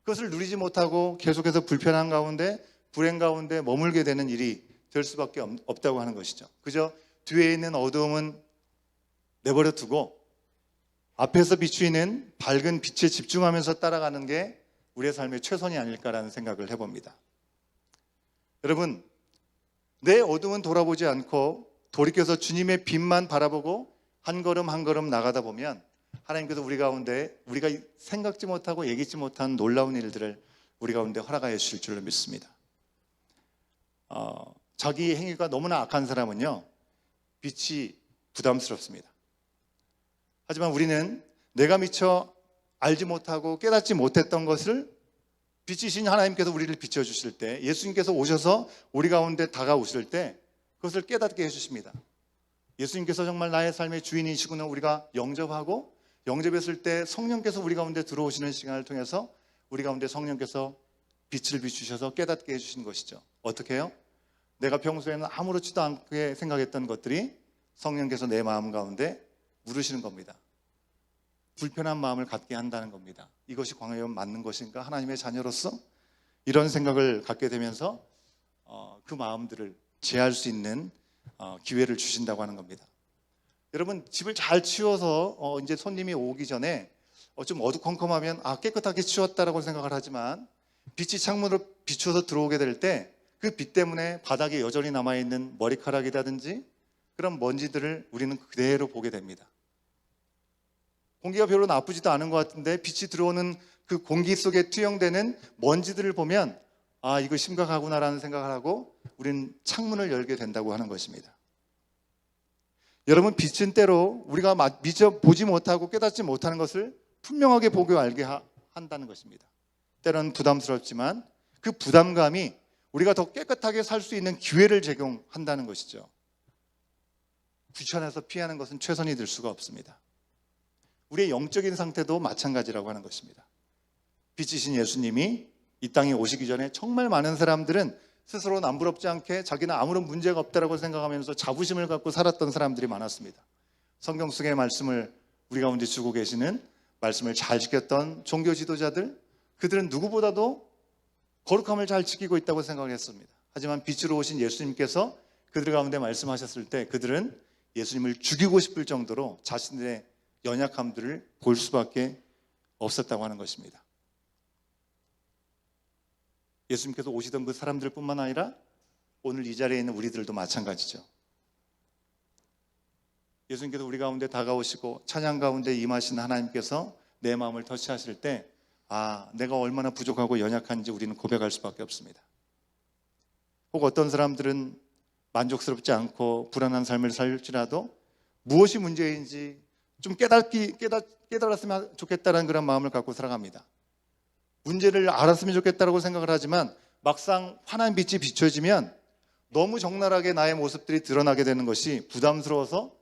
그것을 누리지 못하고 계속해서 불편한 가운데 불행 가운데 머물게 되는 일이 될 수밖에 없다고 하는 것이죠. 그저 뒤에 있는 어두움은 내버려 두고 앞에서 비추이는 밝은 빛에 집중하면서 따라가는 게 우리의 삶의 최선이 아닐까라는 생각을 해봅니다. 여러분, 내 어둠은 돌아보지 않고 돌이켜서 주님의 빛만 바라보고 한 걸음 한 걸음 나가다 보면 하나님께서 우리 가운데 우리가 생각지 못하고 얘기치 못한 놀라운 일들을 우리 가운데 허락하여 주실 줄로 믿습니다. 자기 행위가 너무나 악한 사람은요, 빛이 부담스럽습니다. 하지만 우리는 내가 미처 알지 못하고 깨닫지 못했던 것을 빛이신 하나님께서 우리를 비춰주실 때, 예수님께서 오셔서 우리 가운데 다가오실 때 그것을 깨닫게 해주십니다. 예수님께서 정말 나의 삶의 주인이시구나 우리가 영접하고, 영접했을 때 성령께서 우리 가운데 들어오시는 시간을 통해서 우리 가운데 성령께서 빛을 비추셔서 깨닫게 해주신 것이죠. 어떻게 해요? 내가 평소에는 아무렇지도 않게 생각했던 것들이 성령께서 내 마음 가운데 물으시는 겁니다. 불편한 마음을 갖게 한다는 겁니다. 이것이 과연 맞는 것인가? 하나님의 자녀로서 이런 생각을 갖게 되면서 그 마음들을 제할 수 있는 기회를 주신다고 하는 겁니다. 여러분, 집을 잘 치워서 이제 손님이 오기 전에 좀 어두컴컴하면 깨끗하게 치웠다라고 생각을 하지만 빛이 창문으로 비추어서 들어오게 될 때 그 빛 때문에 바닥에 여전히 남아있는 머리카락이라든지 그런 먼지들을 우리는 그대로 보게 됩니다. 공기가 별로 나쁘지도 않은 것 같은데 빛이 들어오는 그 공기 속에 투영되는 먼지들을 보면 이거 심각하구나라는 생각을 하고 우리는 창문을 열게 된다고 하는 것입니다. 여러분, 빛은 때로 우리가 미처 보지 못하고 깨닫지 못하는 것을 분명하게 보고 알게 한다는 것입니다. 때로는 부담스럽지만 그 부담감이 우리가 더 깨끗하게 살 수 있는 기회를 제공한다는 것이죠. 귀찮아서 피하는 것은 최선이 될 수가 없습니다. 우리의 영적인 상태도 마찬가지라고 하는 것입니다. 빛이신 예수님이 이 땅에 오시기 전에 정말 많은 사람들은 스스로 남부럽지 않게 자기는 아무런 문제가 없다라고 생각하면서 자부심을 갖고 살았던 사람들이 많았습니다. 성경 속의 말씀을 우리 가운데 주고 계시는 말씀을 잘 지켰던 종교 지도자들, 그들은 누구보다도 거룩함을 잘 지키고 있다고 생각을 했습니다. 하지만 빛으로 오신 예수님께서 그들 가운데 말씀하셨을 때 그들은 예수님을 죽이고 싶을 정도로 자신들의 연약함들을 볼 수밖에 없었다고 하는 것입니다. 예수님께서 오시던 그 사람들뿐만 아니라 오늘 이 자리에 있는 우리들도 마찬가지죠. 예수님께서 우리 가운데 다가오시고 찬양 가운데 임하신 하나님께서 내 마음을 터치하실 때 내가 얼마나 부족하고 연약한지 우리는 고백할 수밖에 없습니다. 혹 어떤 사람들은 만족스럽지 않고 불안한 삶을 살지라도 무엇이 문제인지 좀 깨달았으면 좋겠다는 그런 마음을 갖고 살아갑니다. 문제를 알았으면 좋겠다고 생각을 하지만 막상 환한 빛이 비춰지면 너무 적나라하게 나의 모습들이 드러나게 되는 것이 부담스러워서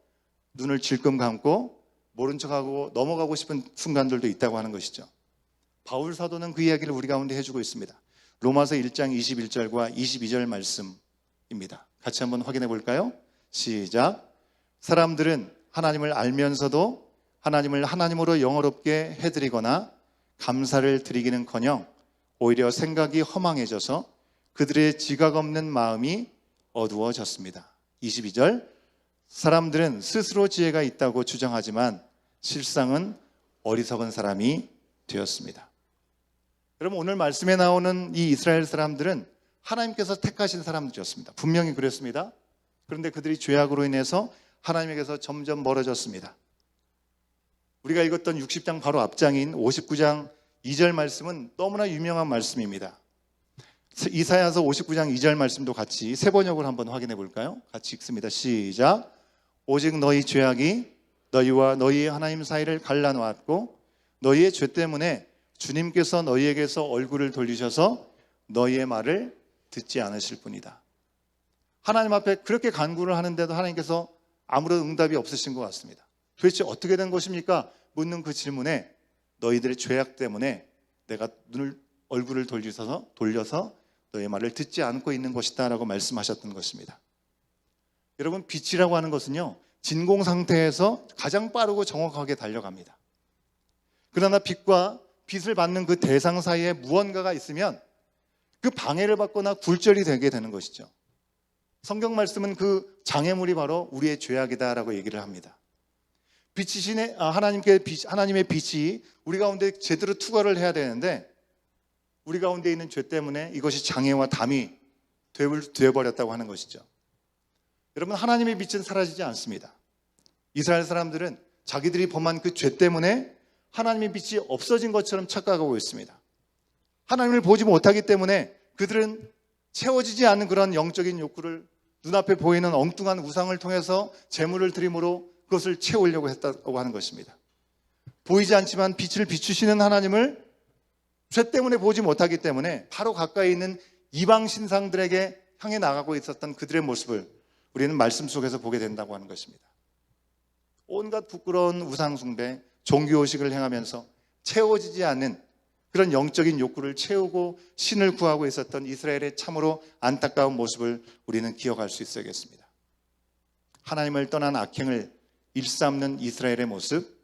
눈을 질끔 감고 모른 척하고 넘어가고 싶은 순간들도 있다고 하는 것이죠. 바울 사도는 그 이야기를 우리 가운데 해주고 있습니다. 로마서 1장 21절과 22절 말씀입니다. 같이 한번 확인해 볼까요? 시작. 사람들은 하나님을 알면서도 하나님을 하나님으로 영어롭게 해드리거나 감사를 드리기는커녕 오히려 생각이 허망해져서 그들의 지각 없는 마음이 어두워졌습니다. 22절. 사람들은 스스로 지혜가 있다고 주장하지만 실상은 어리석은 사람이 되었습니다. 여러분, 오늘 말씀에 나오는 이 이스라엘 사람들은 하나님께서 택하신 사람들이었습니다. 분명히 그랬습니다. 그런데 그들이 죄악으로 인해서 하나님에게서 점점 멀어졌습니다. 우리가 읽었던 60장 바로 앞장인 59장 2절 말씀은 너무나 유명한 말씀입니다. 이사야서 59장 2절 말씀도 같이 세 번역을 한번 확인해 볼까요? 같이 읽습니다. 시작. 오직 너희 죄악이 너희와 너희의 하나님 사이를 갈라놓았고 너희의 죄 때문에 주님께서 너희에게서 얼굴을 돌리셔서 너희의 말을 듣지 않으실 뿐이다. 하나님 앞에 그렇게 간구를 하는데도 하나님께서 아무런 응답이 없으신 것 같습니다. 도대체 어떻게 된 것입니까? 묻는 그 질문에 너희들의 죄악 때문에 내가 얼굴을 돌려서 너의 말을 듣지 않고 있는 것이다 라고 말씀하셨던 것입니다. 여러분, 빛이라고 하는 것은요, 진공 상태에서 가장 빠르고 정확하게 달려갑니다. 그러나 빛과 빛을 받는 그 대상 사이에 무언가가 있으면 그 방해를 받거나 굴절이 되게 되는 것이죠. 성경 말씀은 그 장애물이 바로 우리의 죄악이다라고 얘기를 합니다. 하나님의 빛이 우리 가운데 제대로 투과를 해야 되는데 우리 가운데 있는 죄 때문에 이것이 장애와 담이 되어버렸다고 하는 것이죠. 여러분, 하나님의 빛은 사라지지 않습니다. 이스라엘 사람들은 자기들이 범한 그 죄 때문에 하나님의 빛이 없어진 것처럼 착각하고 있습니다. 하나님을 보지 못하기 때문에 그들은 채워지지 않는 그런 영적인 욕구를 눈앞에 보이는 엉뚱한 우상을 통해서 제물을 드림으로 그것을 채우려고 했다고 하는 것입니다. 보이지 않지만 빛을 비추시는 하나님을 죄 때문에 보지 못하기 때문에 바로 가까이 있는 이방 신상들에게 향해 나가고 있었던 그들의 모습을 우리는 말씀 속에서 보게 된다고 하는 것입니다. 온갖 부끄러운 우상 숭배, 종교의식을 행하면서 채워지지 않는 그런 영적인 욕구를 채우고 신을 구하고 있었던 이스라엘의 참으로 안타까운 모습을 우리는 기억할 수 있어야겠습니다. 하나님을 떠난 악행을 일삼는 이스라엘의 모습,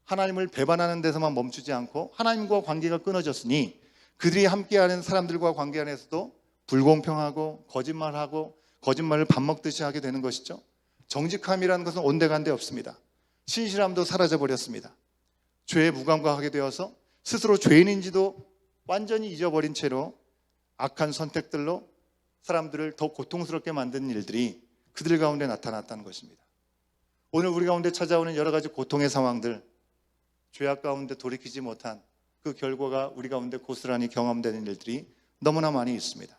하나님을 배반하는 데서만 멈추지 않고 하나님과 관계가 끊어졌으니 그들이 함께하는 사람들과 관계 안에서도 불공평하고 거짓말하고 거짓말을 밥 먹듯이 하게 되는 것이죠. 정직함이라는 것은 온데간데 없습니다. 신실함도 사라져버렸습니다. 죄에 무감각하게 되어서 스스로 죄인인지도 완전히 잊어버린 채로 악한 선택들로 사람들을 더 고통스럽게 만드는 일들이 그들 가운데 나타났다는 것입니다. 오늘 우리 가운데 찾아오는 여러 가지 고통의 상황들, 죄악 가운데 돌이키지 못한 그 결과가 우리 가운데 고스란히 경험되는 일들이 너무나 많이 있습니다.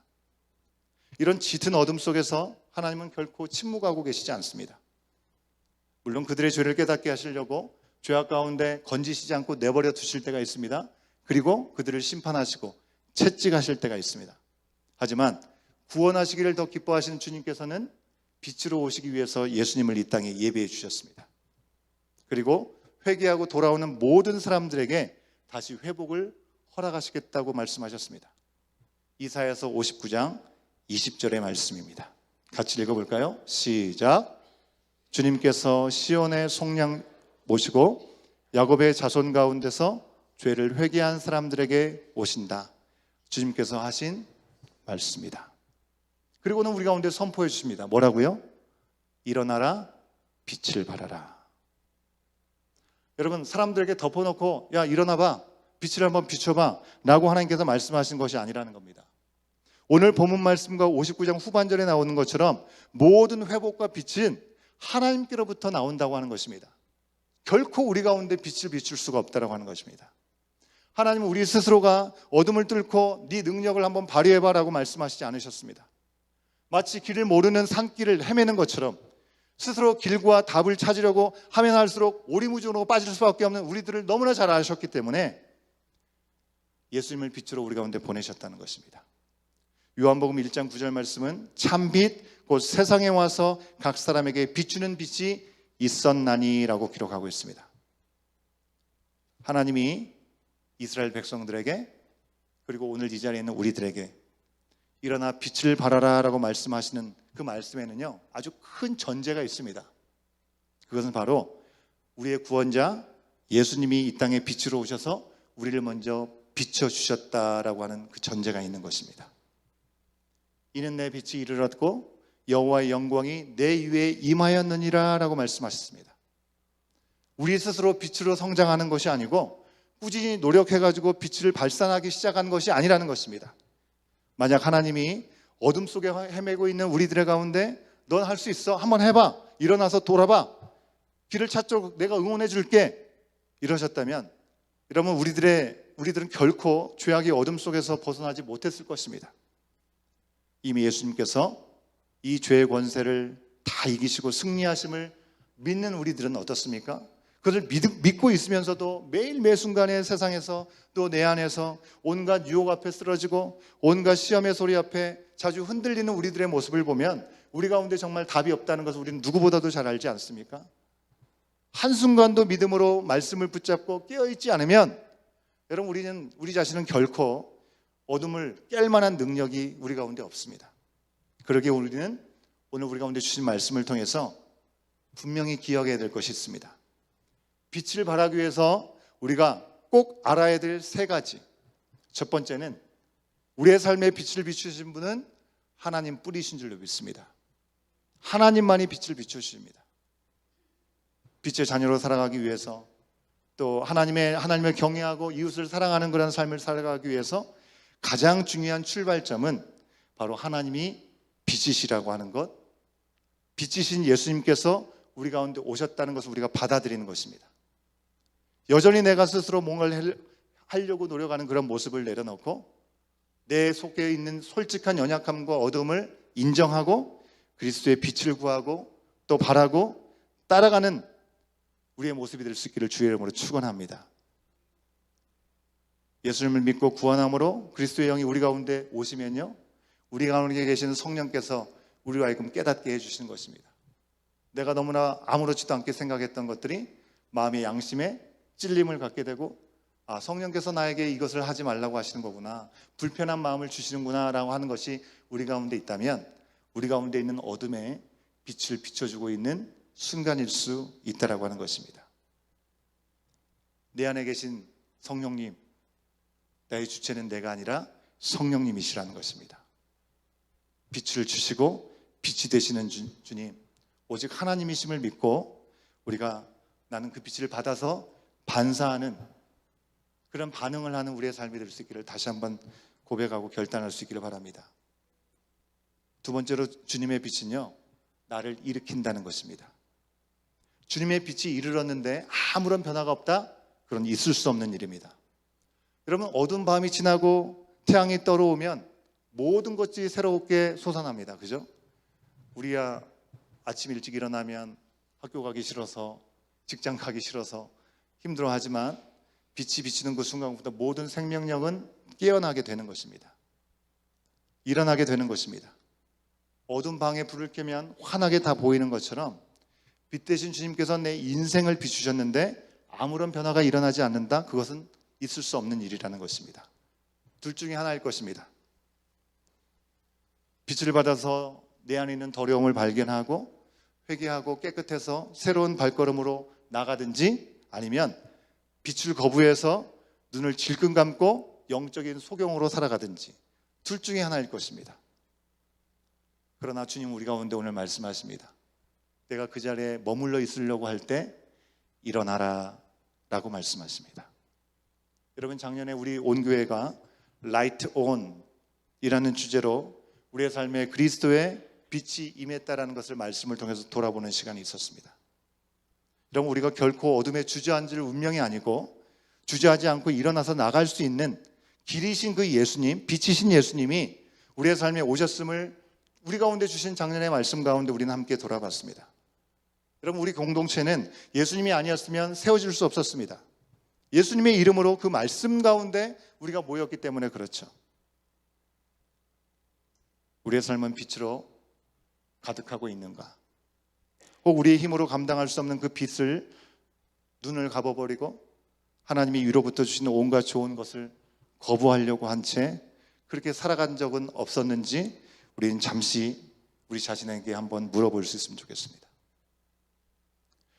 이런 짙은 어둠 속에서 하나님은 결코 침묵하고 계시지 않습니다. 물론 그들의 죄를 깨닫게 하시려고 죄악 가운데 건지시지 않고 내버려 두실 때가 있습니다. 그리고 그들을 심판하시고 채찍하실 때가 있습니다. 하지만 구원하시기를 더 기뻐하시는 주님께서는 빛으로 오시기 위해서 예수님을 이 땅에 예비해 주셨습니다. 그리고 회개하고 돌아오는 모든 사람들에게 다시 회복을 허락하시겠다고 말씀하셨습니다. 이사야서 59장 20절의 말씀입니다. 같이 읽어볼까요? 시작. 주님께서 시온의 속량 모시고 야곱의 자손 가운데서 죄를 회개한 사람들에게 오신다. 주님께서 하신 말씀이다. 그리고는 우리 가운데 선포해 주십니다. 뭐라고요? 일어나라, 빛을 발하라. 여러분, 사람들에게 덮어놓고 야 일어나봐, 빛을 한번 비춰봐 라고 하나님께서 말씀하신 것이 아니라는 겁니다. 오늘 본문 말씀과 59장 후반절에 나오는 것처럼 모든 회복과 빛은 하나님께로부터 나온다고 하는 것입니다. 결코 우리 가운데 빛을 비출 수가 없다고 하는 것입니다. 하나님은 우리 스스로가 어둠을 뚫고 네 능력을 한번 발휘해봐라고 말씀하시지 않으셨습니다. 마치 길을 모르는 산길을 헤매는 것처럼 스스로 길과 답을 찾으려고 하면 할수록 오리무중으로 빠질 수밖에 없는 우리들을 너무나 잘 아셨기 때문에 예수님을 빛으로 우리 가운데 보내셨다는 것입니다. 요한복음 1장 9절 말씀은 참빛 곧 세상에 와서 각 사람에게 비추는 빛이 있었나니라고 기록하고 있습니다. 하나님이 이스라엘 백성들에게 그리고 오늘 이 자리에 있는 우리들에게 일어나 빛을 발하라 라고 말씀하시는 그 말씀에는요 아주 큰 전제가 있습니다. 그것은 바로 우리의 구원자 예수님이 이 땅에 빛으로 오셔서 우리를 먼저 비춰주셨다라고 하는 그 전제가 있는 것입니다. 이는 내 빛이 이르렀고 여호와의 영광이 내 위에 임하였느니라 라고 말씀하셨습니다. 우리 스스로 빛으로 성장하는 것이 아니고 꾸준히 노력해가지고 빛을 발산하기 시작한 것이 아니라는 것입니다. 만약 하나님이 어둠 속에 헤매고 있는 우리들의 가운데 넌 할 수 있어, 한번 해봐, 일어나서 돌아봐, 길을 찾도록 내가 응원해 줄게 이러셨다면 여러분 우리들은 결코 죄악의 어둠 속에서 벗어나지 못했을 것입니다. 이미 예수님께서 이 죄의 권세를 다 이기시고 승리하심을 믿는 우리들은 어떻습니까? 그것을 믿고 있으면서도 매일 매순간의 세상에서 또 내 안에서 온갖 유혹 앞에 쓰러지고 온갖 시험의 소리 앞에 자주 흔들리는 우리들의 모습을 보면 우리 가운데 정말 답이 없다는 것을 우리는 누구보다도 잘 알지 않습니까? 한순간도 믿음으로 말씀을 붙잡고 깨어있지 않으면 여러분 우리 자신은 결코 어둠을 깰 만한 능력이 우리 가운데 없습니다. 그러기에 우리는 오늘 우리 가운데 주신 말씀을 통해서 분명히 기억해야 될 것이 있습니다. 빛을 발하기 위해서 우리가 꼭 알아야 될 세 가지. 첫 번째는 우리의 삶에 빛을 비추신 분은 하나님 뿐이신 줄로 믿습니다. 하나님만이 빛을 비추십니다. 빛의 자녀로 살아가기 위해서 또 하나님을 경외하고 이웃을 사랑하는 그런 삶을 살아가기 위해서 가장 중요한 출발점은 바로 하나님이 빛이시라고 하는 것, 빛이신 예수님께서 우리 가운데 오셨다는 것을 우리가 받아들이는 것입니다. 여전히 내가 스스로 뭔가를 하려고 노력하는 그런 모습을 내려놓고 내 속에 있는 솔직한 연약함과 어둠을 인정하고 그리스도의 빛을 구하고 또 바라고 따라가는 우리의 모습이 될 수 있기를 주의 이름으로 축원합니다. 예수님을 믿고 구원함으로 그리스도의 영이 우리 가운데 오시면요, 우리 가운데 계시는 성령께서 우리로 하여금 깨닫게 해주시는 것입니다. 내가 너무나 아무렇지도 않게 생각했던 것들이 마음의 양심에 찔림을 갖게 되고 아, 성령께서 나에게 이것을 하지 말라고 하시는 거구나, 불편한 마음을 주시는구나 라고 하는 것이 우리 가운데 있다면 우리 가운데 있는 어둠에 빛을 비춰주고 있는 순간일 수 있다라고 하는 것입니다. 내 안에 계신 성령님, 나의 주체는 내가 아니라 성령님이시라는 것입니다. 빛을 주시고 빛이 되시는 주님, 오직 하나님이심을 믿고 우리가 나는 그 빛을 받아서 반사하는 그런 반응을 하는 우리의 삶이 될 수 있기를 다시 한번 고백하고 결단할 수 있기를 바랍니다. 두 번째로 주님의 빛은요, 나를 일으킨다는 것입니다. 주님의 빛이 이르렀는데 아무런 변화가 없다? 그건 있을 수 없는 일입니다. 여러분, 어두운 밤이 지나고 태양이 떠오르면 모든 것이 새롭게 솟아납니다. 그죠? 우리야 아침 일찍 일어나면 학교 가기 싫어서, 직장 가기 싫어서 힘들어하지만 빛이 비치는 그 순간부터 모든 생명력은 깨어나게 되는 것입니다. 일어나게 되는 것입니다. 어두운 방에 불을 끄면 환하게 다 보이는 것처럼 빛 대신 주님께서 내 인생을 비추셨는데 아무런 변화가 일어나지 않는다? 그것은 있을 수 없는 일이라는 것입니다. 둘 중에 하나일 것입니다. 빛을 받아서 내 안에 있는 더러움을 발견하고 회개하고 깨끗해서 새로운 발걸음으로 나가든지, 아니면 빛을 거부해서 눈을 질끈 감고 영적인 소경으로 살아가든지, 둘 중에 하나일 것입니다. 그러나 주님 우리 가운데 오늘 말씀하십니다. 내가 그 자리에 머물러 있으려고 할 때 일어나라 라고 말씀하십니다. 여러분, 작년에 우리 온 교회가 라이트 온 이라는 주제로 우리의 삶에 그리스도의 빛이 임했다라는 것을 말씀을 통해서 돌아보는 시간이 있었습니다. 여러분, 우리가 결코 어둠에 주저앉을 운명이 아니고 주저하지 않고 일어나서 나갈 수 있는 길이신 그 예수님, 빛이신 예수님이 우리의 삶에 오셨음을 우리 가운데 주신 작년의 말씀 가운데 우리는 함께 돌아봤습니다. 여러분, 우리 공동체는 예수님이 아니었으면 세워질 수 없었습니다. 예수님의 이름으로 그 말씀 가운데 우리가 모였기 때문에 그렇죠. 우리의 삶은 빛으로 가득하고 있는가? 혹 우리의 힘으로 감당할 수 없는 그 빛을 눈을 감아버리고 하나님이 위로부터 주시는 온갖 좋은 것을 거부하려고 한 채 그렇게 살아간 적은 없었는지 우리는 잠시 우리 자신에게 한번 물어볼 수 있으면 좋겠습니다.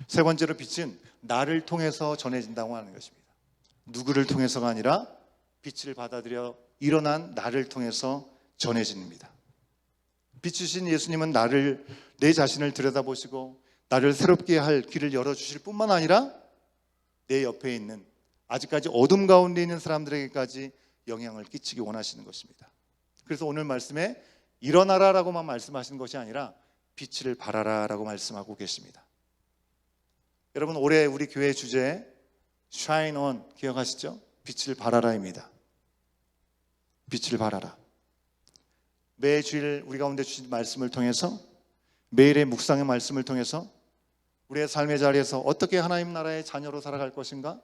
세 번째로, 빛은 나를 통해서 전해진다고 하는 것입니다. 누구를 통해서가 아니라 빛을 받아들여 일어난 나를 통해서 전해집니다. 빛이신 예수님은 내 자신을 들여다보시고 나를 새롭게 할 길을 열어주실 뿐만 아니라 내 옆에 있는 아직까지 어둠 가운데 있는 사람들에게까지 영향을 끼치기 원하시는 것입니다. 그래서 오늘 말씀에 일어나라라고만 말씀하시는 것이 아니라 빛을 발하라라고 말씀하고 계십니다. 여러분, 올해 우리 교회 주제 Shine On 기억하시죠? 빛을 발하라입니다. 빛을 발하라. 매주일 우리 가운데 주신 말씀을 통해서, 매일의 묵상의 말씀을 통해서 우리의 삶의 자리에서 어떻게 하나님 나라의 자녀로 살아갈 것인가,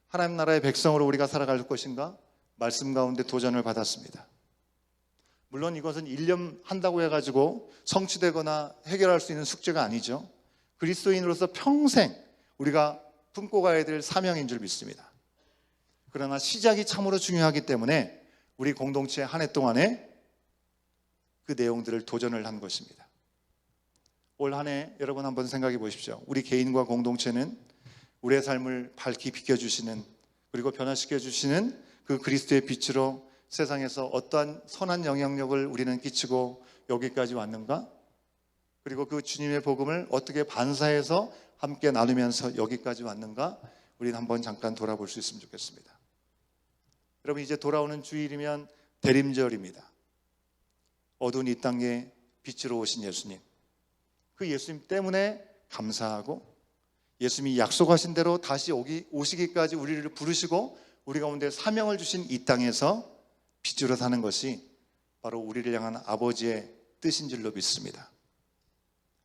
하나님 나라의 백성으로 우리가 살아갈 것인가 말씀 가운데 도전을 받았습니다. 물론 이것은 1년 한다고 해가지고 성취되거나 해결할 수 있는 숙제가 아니죠. 그리스도인으로서 평생 우리가 품고 가야 될 사명인 줄 믿습니다. 그러나 시작이 참으로 중요하기 때문에 우리 공동체 한 해 동안에 그 내용들을 도전을 한 것입니다. 올 한 해 여러분 한번 생각해 보십시오. 우리 개인과 공동체는 우리의 삶을 밝히 비켜주시는, 그리고 변화시켜 주시는 그 그리스도의 빛으로 세상에서 어떠한 선한 영향력을 우리는 끼치고 여기까지 왔는가? 그리고 그 주님의 복음을 어떻게 반사해서 함께 나누면서 여기까지 왔는가? 우리는 한번 잠깐 돌아볼 수 있으면 좋겠습니다. 여러분, 이제 돌아오는 주일이면 대림절입니다. 어두운 이 땅에 빛으로 오신 예수님, 그 예수님 때문에 감사하고 예수님이 약속하신 대로 다시 오시기까지 우리를 부르시고 우리 가운데 사명을 주신 이 땅에서 빛으로 사는 것이 바로 우리를 향한 아버지의 뜻인 줄로 믿습니다.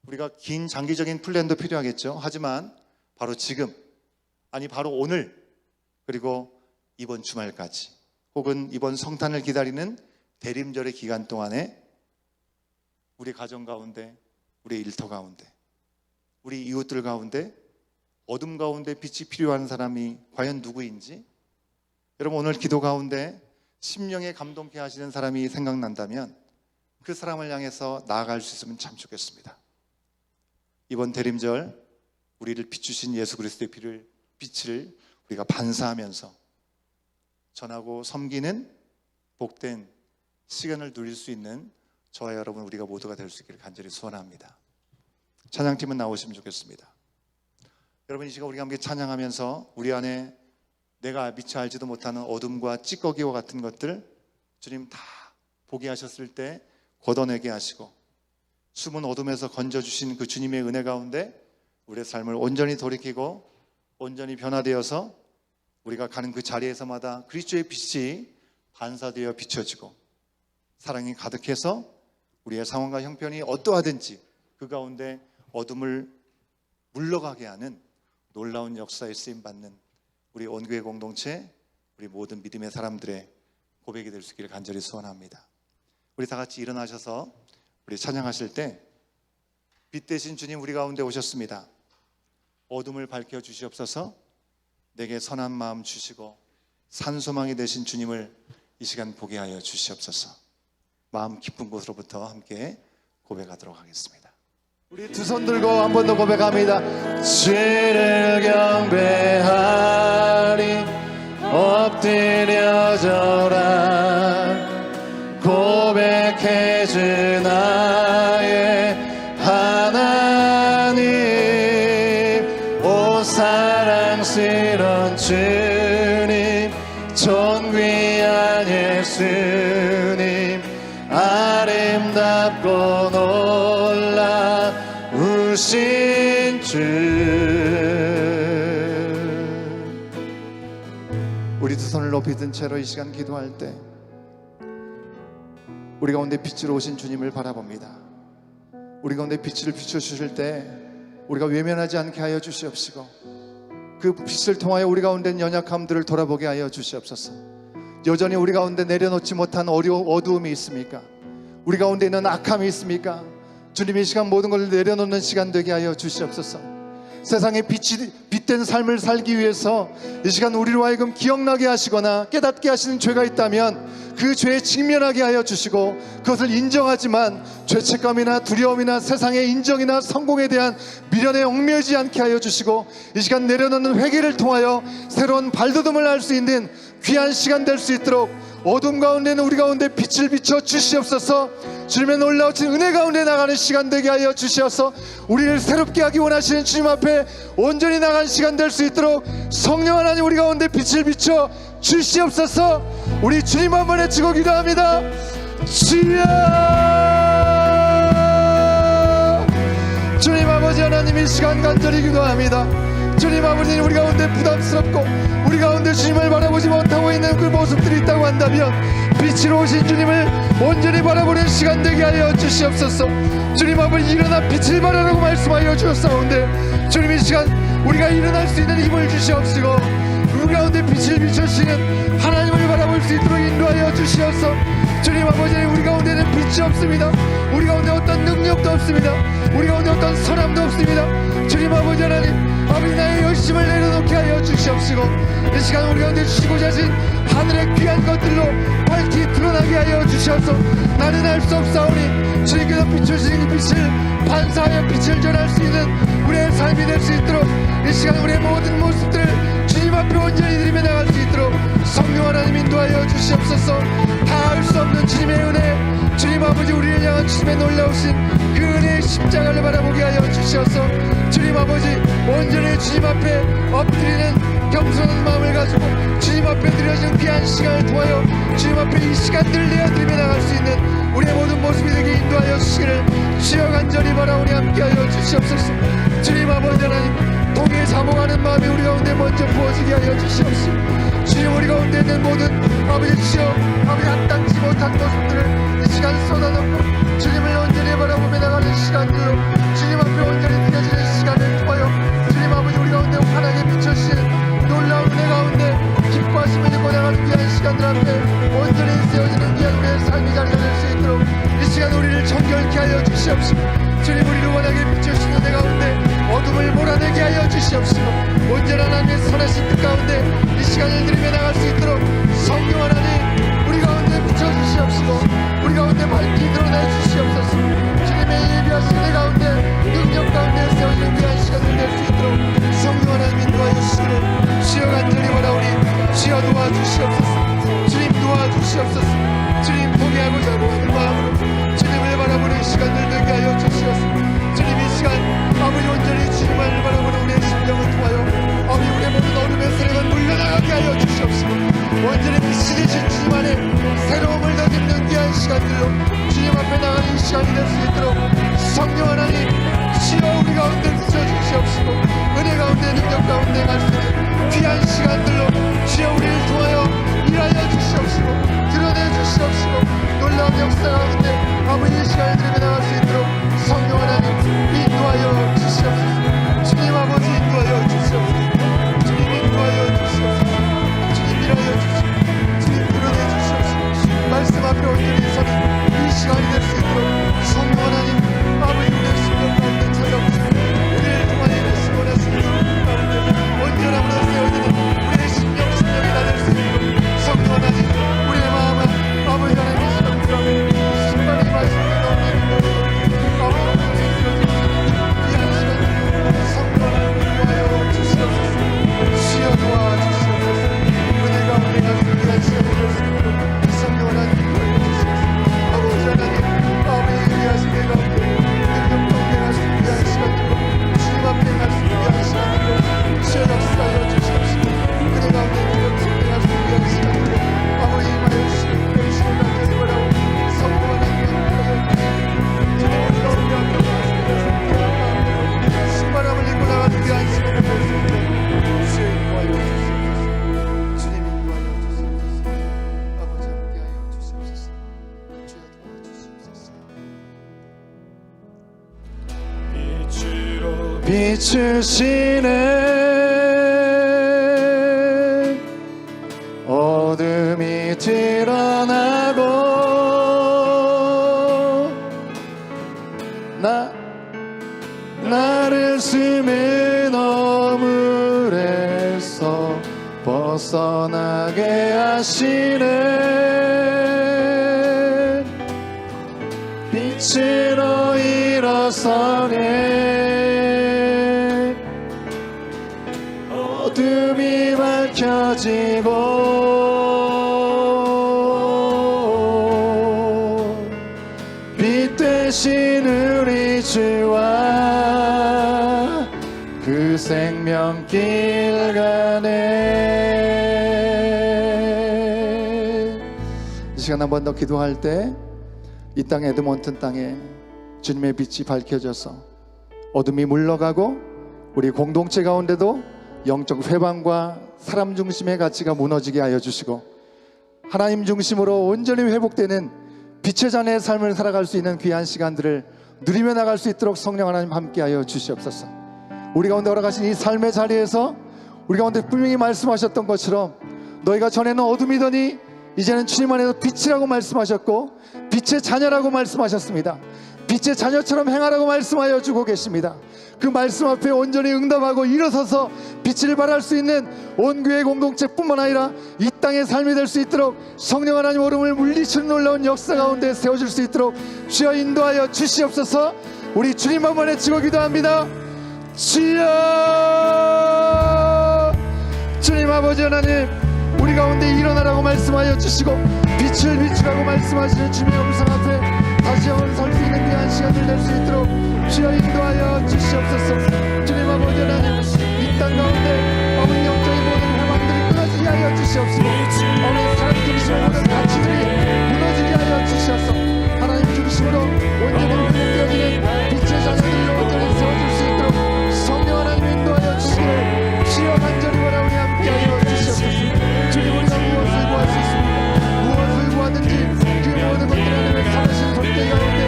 우리가 긴 장기적인 플랜도 필요하겠죠. 하지만 바로 지금, 아니 바로 오늘, 그리고 이번 주말까지, 혹은 이번 성탄을 기다리는 대림절의 기간 동안에 우리 가정 가운데, 우리 일터 가운데, 우리 이웃들 가운데 어둠 가운데 빛이 필요한 사람이 과연 누구인지 여러분, 오늘 기도 가운데 심령에 감동케 하시는 사람이 생각난다면 그 사람을 향해서 나아갈 수 있으면 참 좋겠습니다. 이번 대림절 우리를 비추신 예수 그리스도의 빛을 우리가 반사하면서 전하고 섬기는 복된 시간을 누릴 수 있는 저와 여러분, 우리가 모두가 될 수 있기를 간절히 소원합니다. 찬양팀은 나오시면 좋겠습니다. 여러분, 이 시간 우리가 함께 찬양하면서 우리 안에 내가 미처 알지도 못하는 어둠과 찌꺼기와 같은 것들 주님 다 보게 하셨을 때 걷어내게 하시고 숨은 어둠에서 건져주신 그 주님의 은혜 가운데 우리의 삶을 온전히 돌이키고 온전히 변화되어서 우리가 가는 그 자리에서마다 그리스도의 빛이 반사되어 비춰지고 사랑이 가득해서 우리의 상황과 형편이 어떠하든지 그 가운데 어둠을 물러가게 하는 놀라운 역사에 쓰임받는 우리 온교회 공동체, 우리 모든 믿음의 사람들의 고백이 될 수 있기를 간절히 소원합니다. 우리 다 같이 일어나셔서 우리 찬양하실 때 빛 대신 주님 우리 가운데 오셨습니다. 어둠을 밝혀 주시옵소서. 내게 선한 마음 주시고 산소망이 되신 주님을 이 시간 보게 하여 주시옵소서. 마음 깊은 곳으로부터 함께 고백하도록 하겠습니다. 우리 두 손 들고 한 번 더 고백합니다. 주를 경배하리 엎드려 절하 고백해 주 나의 하나님 오 사랑스러운 주님 존귀한 예수님 아름답고 놀라우신 주. 우리 두 손을 높이 든 채로 이 시간 기도할 때 우리 가운데 빛으로 오신 주님을 바라봅니다. 우리 가운데 빛을 비춰주실 때 우리가 외면하지 않게 하여 주시옵시고 그 빛을 통하여 우리 가운데 있는 연약함들을 돌아보게 하여 주시옵소서. 여전히 우리 가운데 내려놓지 못한 어두움이 있습니까? 우리 가운데 있는 악함이 있습니까? 주님 이 시간 모든 걸 내려놓는 시간 되게 하여 주시옵소서. 세상에 빛된 삶을 살기 위해서 이 시간 우리로 하여금 기억나게 하시거나 깨닫게 하시는 죄가 있다면 그 죄에 직면하게 하여 주시고 그것을 인정하지만 죄책감이나 두려움이나 세상의 인정이나 성공에 대한 미련에 얽매이지 않게 하여 주시고 이 시간 내려놓는 회개를 통하여 새로운 발돋움을 할 수 있는 귀한 시간 될 수 있도록 어둠 가운데는 우리 가운데 빛을 비춰 주시옵소서. 주님의 놀라우신 은혜 가운데 나가는 시간 되게 하여 주시옵소서. 우리를 새롭게 하기 원하시는 주님 앞에 온전히 나간 시간 될 수 있도록 성령 하나님 우리 가운데 빛을 비춰 주시옵소서. 우리 주님 한번 외치고 기도합니다. 주여. 주님 아버지 하나님 이 시간 간절히 기도합니다. 주님 아버지 우리 가운데 부담스럽고 우리 가운데 주님을 바라보지 못하고 있는 그 모습들이 있다고 한다면 빛으로 오신 주님을 온전히 바라보는 시간 되게 하여 주시옵소서. 주님 아버지 일어나 빛을 발하라고 말씀하여 주셨사온데 주님 이 시간 우리가 일어날 수 있는 힘을 주시옵시고 우리 가운데 빛을 비춰주시는 하나님을 바라볼 수 있도록 인도하여 주시옵소서. 주님 아버지 우리 가운데는 빛이 없습니다. 우리 가운데 어떤 능력도 없습니다. 우리 가운데 어떤 선함도 없습니다. 주님 아버지 하나님 아버지 나의 열심을 내려놓게 하여 주시옵시고 이 시간 우리 가운데 주시고자 하신 하늘의 귀한 것들로 밝히 드러나게 하여 주시옵소서. 나는 알 수 없사오니 주님께서 비추시는 그 빛을 반사하여 빛을 전할 수 있는 우리의 삶이 될 수 있도록 이 시간 우리의 모든 모습들을 주님 앞에 온전히 드리며 나갈 수 있도록 성령 하나님 인도하여 주시옵소서. 다 알 수 없는 주님의 은혜 주님 아버지 우리를 향한 주님의 놀라우신 그 은혜의 십자가를 바라보게 하여 주시옵소서. 주님 아버지 온전히 주님 앞에 엎드리는 겸손한 마음을 가지고 주님 앞에 드려진 귀한 시간을 통하여 주님 앞에 이 시간들을 내어드리며 나갈 수 있는 우리의 모든 모습이 되게 인도하여 주시기를 주여 간절히 바라오니 함께하여 주시옵소서. 주님 아버지 하나님 동의에 사모하는 마음이 우리 가운데 먼저 부어지게 하여 주시옵소서. 주님 우리 가운데 있는 모든 아버지 주여 아버지 합당치 못한 모습들을 이 시간 쏟아놓고 주님을 온전히 바라보며 나가는 시간들로 주님 앞에 온전히 드려지는 시간을 통하여 주님 아버지 우리 가운데 환하게 비춰주시는 놀라운 은혜 가운데 기뻐하심을 입고 나가는 귀한 시간들 앞에 온전히 세워지는 귀한 우리의 삶이 자리가 수 있도록 이 시간 우리를 정결케 하여 주시옵시고 주님 우리를 원하게 비춰주시는 은혜 가운데 어둠을 몰아 살아내게 하여 주시옵시고 온전한 하나님의 선하신 뜻 가운데 이 시간을 드리며 나갈 수 있도록 성령 하나님 우리 가운데 비춰주시옵시고 우리 가운데 밝히 드러내 주시옵소서. 주님의 예비하신 내 가운데 능력 가운데 세워지는 귀한 시간을 낼 수 있도록 성령 하나님 인도하여 주시기를 주여 간절히 원하오니 주여 도와주시옵소서. 주님 도와주시옵소서. 주님 포기하고자 하는 마음으로 주님을 바라보는 시간을 되게 하여 주시옵소서. 주님 이 시간 아버지 온전히 주님을 바라보는 우리의 심령을 통하여 아버지 우리의 모든 어둠의 세력을 물러나가게 하여 주시옵소서. 온전히 빛이 되신 주님 안에 새로움을 더짓는 귀한 시간들로 주님 앞에 나가는 시간이 될 수 있도록 성령 하나님 주여 우리 가운데 비춰주시옵시고 은혜 가운데 능력 가운데 갈 수 있는 귀한 시간들로 주여 우리를 통하여 일하여 주시옵시고 드러내 주시옵시고 놀라운 역사 가운데 아버지 이 시간을 드리며 나갈 수 있도록 성령 하나님 인도하여 주시옵소서. 주님 아버지 인도하여 주시옵소서. 주님 인도하여 주시옵소서. 주님 일하여 주시옵소서. 주님 드러내 주시옵소서. 말씀 앞에 온전히 서는 이 시간이 될 수 있도록 성령 하나님 아버지 우리의 심령 가운데 찾아오시고 우리를 통하여 일하시고 원하시는 주님 가운데 온전함으로 세워지는 우리의 심령이 다 될 수 있도록 성령 하나님 우리의 마음은 아버지 하나님의 시간을 가운데 신발이 말씀을 가운데 아버지 하나님의 귀한 시간 성령 하나님 도와여 주시옵소서. 주여 도와주시옵소서. 은혜 가운데 가서 귀한 시간을 될 수 있도록 성령 하나님 도와여 주시옵소서. 아버지 하나님 아버지 귀하신 내 가운데 능력 가운데 가서 귀한 시간들로 주님 앞에 갈수 귀한 시간들로 주여 역사하여 주시옵소서. 은혜 가운데 능력 가운데 가서 귀한 시간들로 아버지 임하여 주시고 열심히 간절히 바라고 성령 하나님 인도하여 주시옵소서. 주님 우리 가운데 앞에 가서 귀한 마음으로 신바람을 입고 나가는 귀한 시간을 될 수 있도록 주여 인도하여 주시옵소서. 주님 인도하여 주시옵소서. 아버지 함께하여 주시옵소서. 주여 도와주시옵소서. 빛으로 비추시네 어둠이 드러나고 나를 숨은 어물에서 벗어나게 하시네 빛으로 일어서네 어둠이 밝혀지고 빛 되신 우리 주와 그 생명길 가네. 이 시간 한 번 더 기도할 때 이 땅 에드몬튼 땅에 주님의 빛이 밝혀져서 어둠이 물러가고 우리 공동체 가운데도 영적 회방과 사람 중심의 가치가 무너지게 하여 주시고 하나님 중심으로 온전히 회복되는 빛의 자녀의 삶을 살아갈 수 있는 귀한 시간들을 누리며 나갈 수 있도록 성령 하나님 함께하여 주시옵소서. 우리 가운데 걸어가신 이 삶의 자리에서 우리 가운데 분명히 말씀하셨던 것처럼 너희가 전에는 어둠이더니 이제는 주님 안에서 빛이라고 말씀하셨고 빛의 자녀라고 말씀하셨습니다. 빛의 자녀처럼 행하라고 말씀하여 주고 계십니다. 그 말씀 앞에 온전히 응답하고 일어서서 빛을 발할 수 있는 온 교회 공동체뿐만 아니라 이 땅의 삶이 될 수 있도록 성령 하나님 얼음을 물리치는 놀라운 역사 가운데 세워질 수 있도록 주여 인도하여 주시옵소서. 우리 주님 한번 외치고 기도합니다. 주여 주님 아버지 하나님 우리 가운데 일어나라고 말씀하여 주시고 빛을 비추라고 말씀하시는 주님의 음성 앞에 다시 한번 설 수 있는 귀한 시간을 낼 수 있도록 주여 인도하여 주시옵소서. 주님 아버지 하나님 이 땅 가운데 어머니 영적인 모든 회방들이 끊어지게 하여 주시옵소서. 어머니 사람 중심의 모든 가치들이 무너지게 하여 주시옵소서. 하나님 중심으로 온전히 회복되어지는 빛의 자녀들을 온전히 세워줄 수 있도록 성령 하나님 인도하여 주시기를 주여 간절히 원하오니 함께하여 주시옵소서. 주님 우리가 무엇을 구할 수 있습니까? 무엇을 구하든지 그 모든 것들 하나님의 살아신 손길 가운데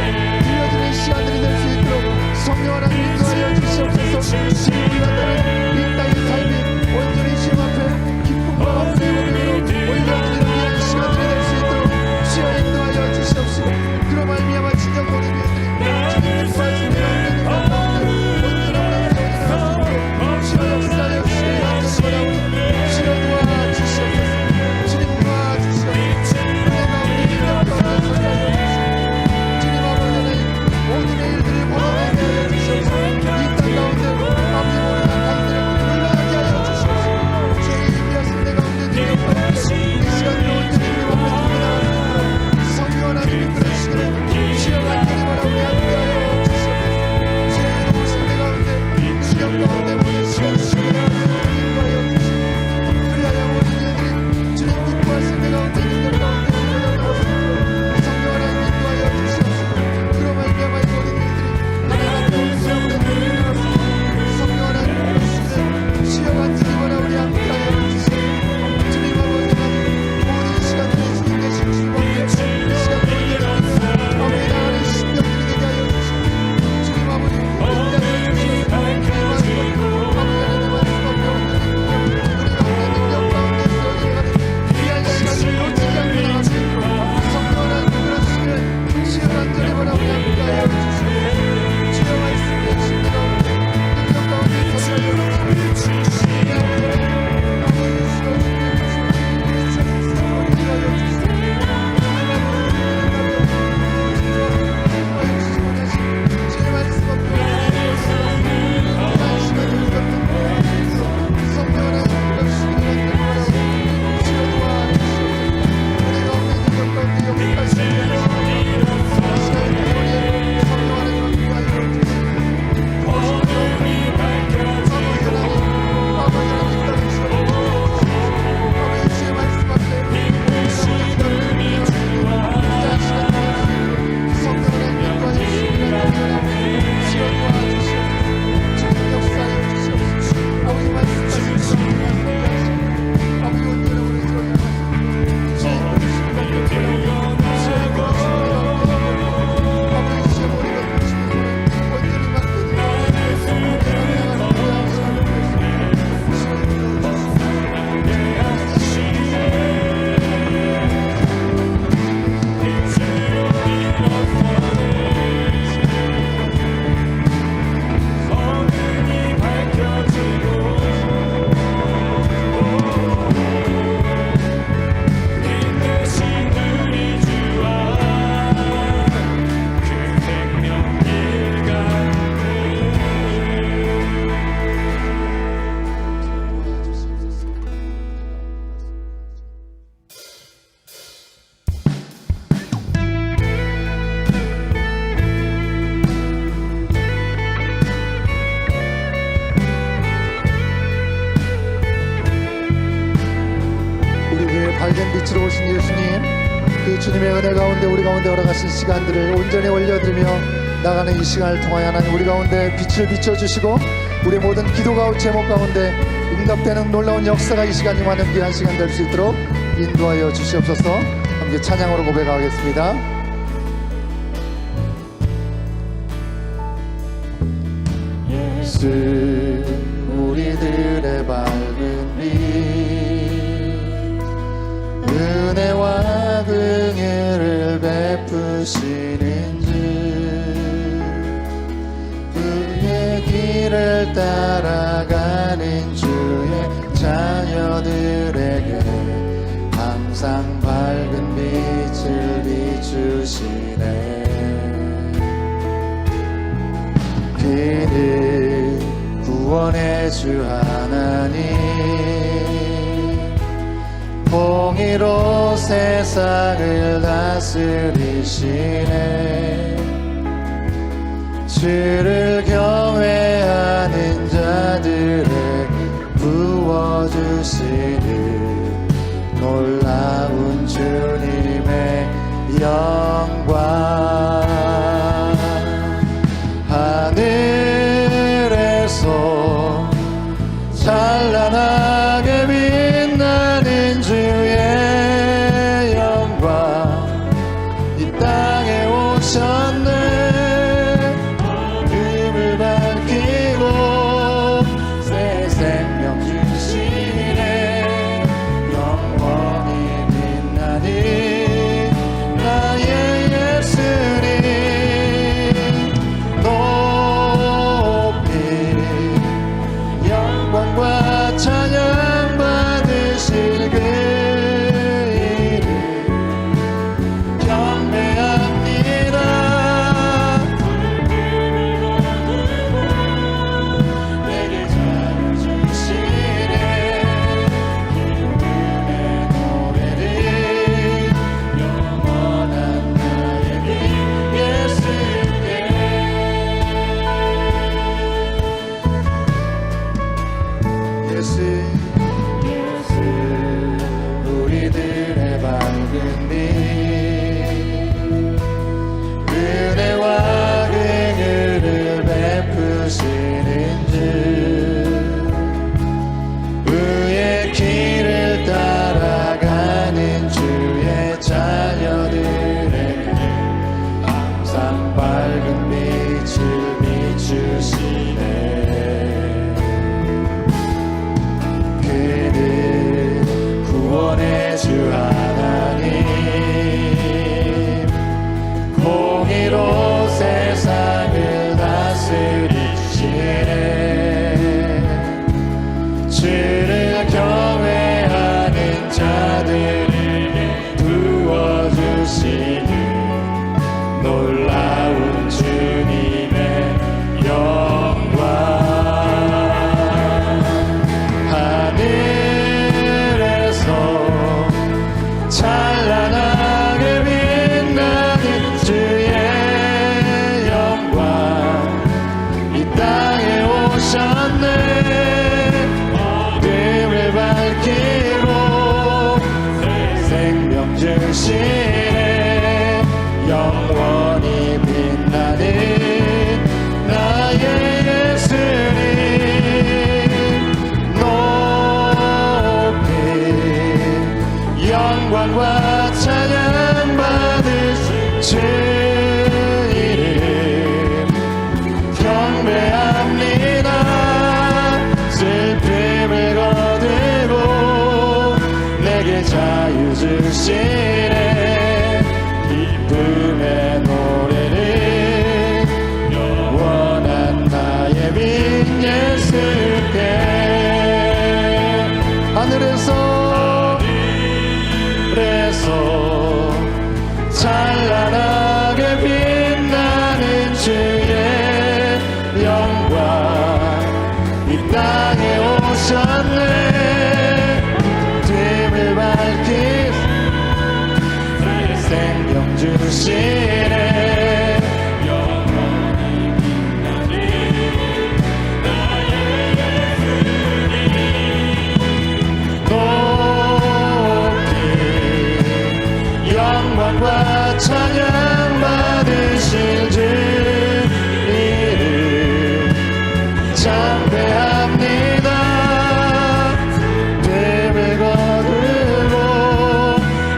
들려주는 시간들이 될 수 있도록 성령 하나님 인도하여 주시옵소서. 주님 우리가 따른 이 땅의 삶이 온전히 주님 앞에 기쁨과 감사의 고백으로 올려드리는 귀한 시간들이 될 빛으로 오신 예수님, 그 주님의 은혜 가운데 우리 가운데 허락하신 시간들을 온전히 올려드리며 나가는 이 시간을 통하여 하나님 우리 가운데 빛을 비춰주시고 우리 모든 기도가 제목 가운데 응답되는 놀라운 역사가 이 시간 임하는 귀한 시간 될 수 있도록 인도하여 주시옵소서. 함께 찬양으로 고백하겠습니다. 예수 우리들의 밝은 빛, 은혜와 긍휼을 베푸시는 주, 그의 길을 따라가는 주의 자녀들에게 항상 밝은 빛을 비추시네. 그는 구원의 주 하나님, 공의로 세상을 다스리시네. 주를 경외하는 자들에게 부어주시는 놀라운 주님의 영광. 하늘에서 찬란하게 빛나는 주의 영광, 이 땅에 오셨네. 어둠을 밝히고 새 생명 주시네. 영원히 빛나는 나의 예수님, 높이 영광과 찬양 받으실 그 이름 경배합니다. 내게 자유 주시네. 기쁨의 노래를 영원한 나의 빛 예수께. 예수 우리들의 밝은 빛, 은혜와 긍휼을 베푸시는 주, 의의 길을 따라가는 주의 자녀들에게 항상 밝은 빛을 비추시네. 그는 구원의 주 하나님, 공의로 세상을 다스리시네. 주를 경외하는 자들에게 부어주시는 놀라운 주님의 영광. 하늘에서 찬란하게 빛나는 주의 영광, 이 땅에 오셨네. 어둠을 밝히고 생명 주시네. 영원히 빛나는 나의 예수님, 높이 영광과 찬양 받으신 주 이름 경배합니다. 슬픔을 거두고 내게 자유 주시네. 기쁨의 노래를 영원한 나의 빛 예수께. 하늘에서 찬란하게 빛나는 주의 영광, 이 땅에 오셨네. 어둠을 밝히시 생명 주시네. 영원히 빛나는 나의 예수님, 높이 영광과 찬양 받으실 주 이름 찬배합니다. 뱀을 거두고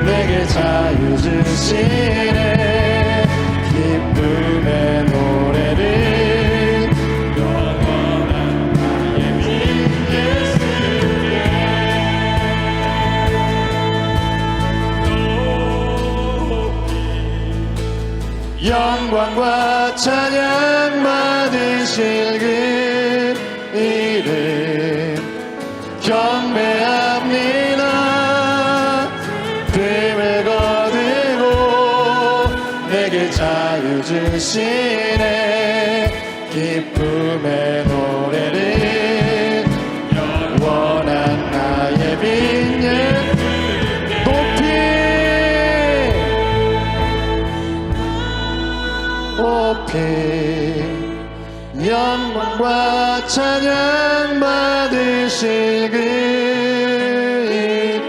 내게 자유 주시네. 기쁨의 노래를 영원한 나의 빈 예수께 영광과 찬양 받으실 그 이름 경배합니다. 뱀을 거두고 내게 자유 주시네. 기쁨의 노래를 영원한 나의 빈 예수 높이 영광과 찬양 받으실 그 이름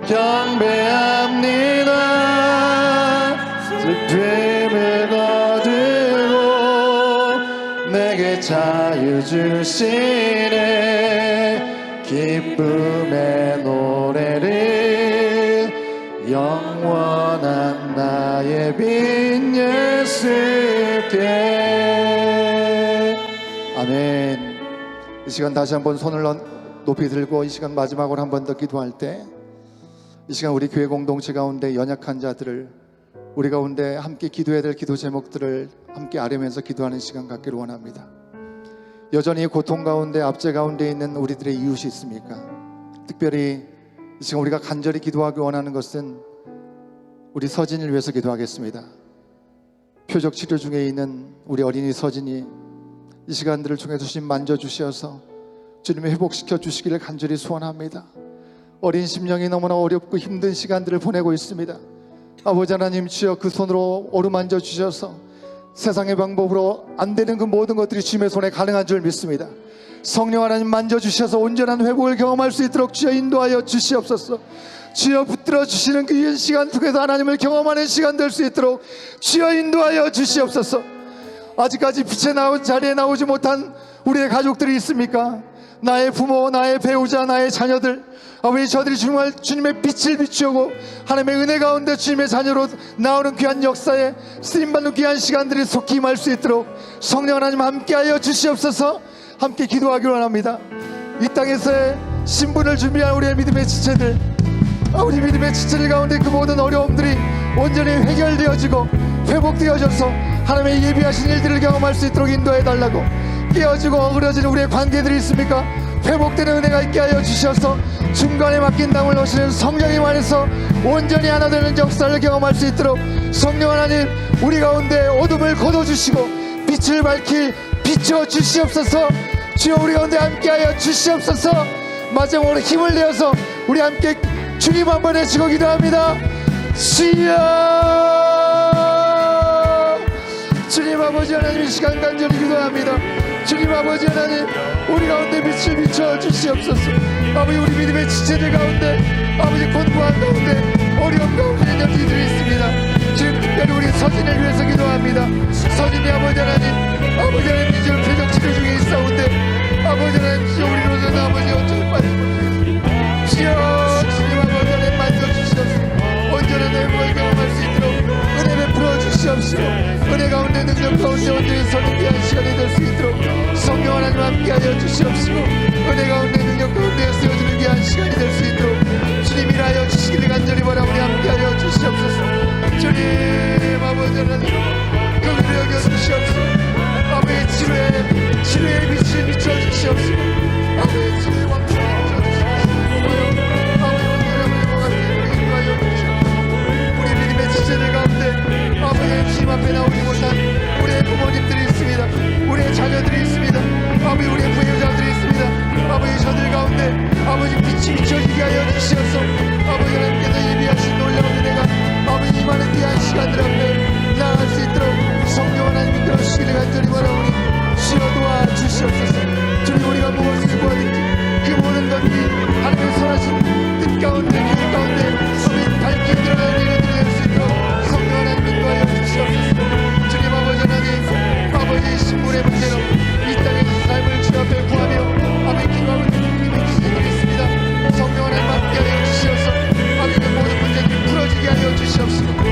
경배합니다. 뱀을 거두고 내게 자유 주시네. 기쁨의 노래를 영원한 나의 빈 예수께. 아멘. 이 시간 다시 한번 손을 높이 들고 이 시간 마지막으로 한 번 더 기도할 때, 이 시간 우리 교회 공동체 가운데 연약한 자들을, 우리 가운데 함께 기도해야 될 기도 제목들을 함께 아뢰면서 기도하는 시간 갖기를 원합니다. 여전히 고통 가운데, 압제 가운데 있는 우리들의 이웃이 있습니까? 특별히 이 시간 우리가 간절히 기도하기 원하는 것은 우리 서진이를 위해서 기도하겠습니다. 표적 치료 중에 있는 우리 어린이 서진이 이 시간들을 통해서 주님 만져주셔서 주님이 회복시켜 주시기를 간절히 소원합니다. 어린 심령이 너무나 어렵고 힘든 시간들을 보내고 있습니다. 아버지 하나님, 주여 그 손으로 어루만져 주셔서 세상의 방법으로 안 되는 그 모든 것들이 주님의 손에 가능한 줄 믿습니다. 성령 하나님 만져주셔서 온전한 회복을 경험할 수 있도록 주여 인도하여 주시옵소서. 주여 붙들어 주시는 그 시간 속에서 하나님을 경험하는 시간 될 수 있도록 주여 인도하여 주시옵소서. 아직까지 빛에 나온 자리에 나오지 못한 우리의 가족들이 있습니까? 나의 부모, 나의 배우자, 나의 자녀들, 아버지, 저들이 정말 주님의 빛을 비추고 하나님의 은혜 가운데 주님의 자녀로 나오는 귀한 역사에 쓰임받는 귀한 시간들이 속히 임할 수 있도록 성령 하나님 함께하여 주시옵소서. 함께 기도하기로 합니다. 이 땅에서의 신분을 준비한 우리의 믿음의 지체들, 우리 믿음의 지체들 가운데 그 모든 어려움들이 온전히 해결되어지고 회복되어져서 하나님의 예비하신 일들을 경험할 수 있도록 인도해 달라고. 깨어지고 어그러지는 우리의 관계들이 있습니까? 회복되는 은혜가 있게 하여 주셔서 중간에 맡긴 담을 놓으시는 성령님 안에서 온전히 하나 되는 역사를 경험할 수 있도록 성령 하나님, 우리 가운데 어둠을 거둬주시고 빛을 밝히 비춰 주시옵소서. 주여 우리 가운데 함께하여 주시옵소서. 마지막으로 힘을 내어서 우리 함께 주님 한번 외치고 기도합니다. 주여, 주님 아버지 하나님, 이 시간 간절히 기도합니다. 주님 아버지 하나님, 우리 가운데 빛을 비춰 주시옵소서. 아버지, 우리 믿음의 지체들 가운데, 아버지 곤고한 가운데, 어려움 가운데 있는 이들이 있습니다. 지금 특별히 우리 서진을 위해서 기도합니다. 서진이 아버지 하나님, 아버지 하나님, 지금 표적 치료 중에 있사온데 아버지 하나님, 주여 우리로서는 아버지 어쩔 바를 주여, 주님 아버지 하나님 만져주시옵소서. 온전한 회복을 경험할 수 있도록 은혜 베풀어 주시옵소서. 은혜 가운데, 능력 가운데 온전히 서는 귀한 시간이 될 수 있도록 성령 하나님 함께하여 주시옵소서. 은혜 가운데, 능력 가운데 쓰여지는 귀한 시간이 될 수 있도록 주님 일하여 주시기를 간절히 바라오니 함께하여 주시옵소서. 주님 아버지 하나님, 그들을 여겨 주시옵소서. 아버지, 치료의 빛을 비춰주시옵소서. 아버지, 치료의 왕국을 비춰주시옵소서. 아버지, 온전함을 행복하게 인도하여 주시옵소서. 우리 믿음의 지체들 가운데 아버지 주님 앞에 나오지 못한 우리의 부모님들이 있습니다. 우리의 자녀들이 있습니다. 아버지, 우리의 부유자들이 있습니다. 아버지, 저들 가운데 아버지 빛이 비춰지게 하여 주시옵소서. 아버지 하나님께서 예비하신 주시옵시고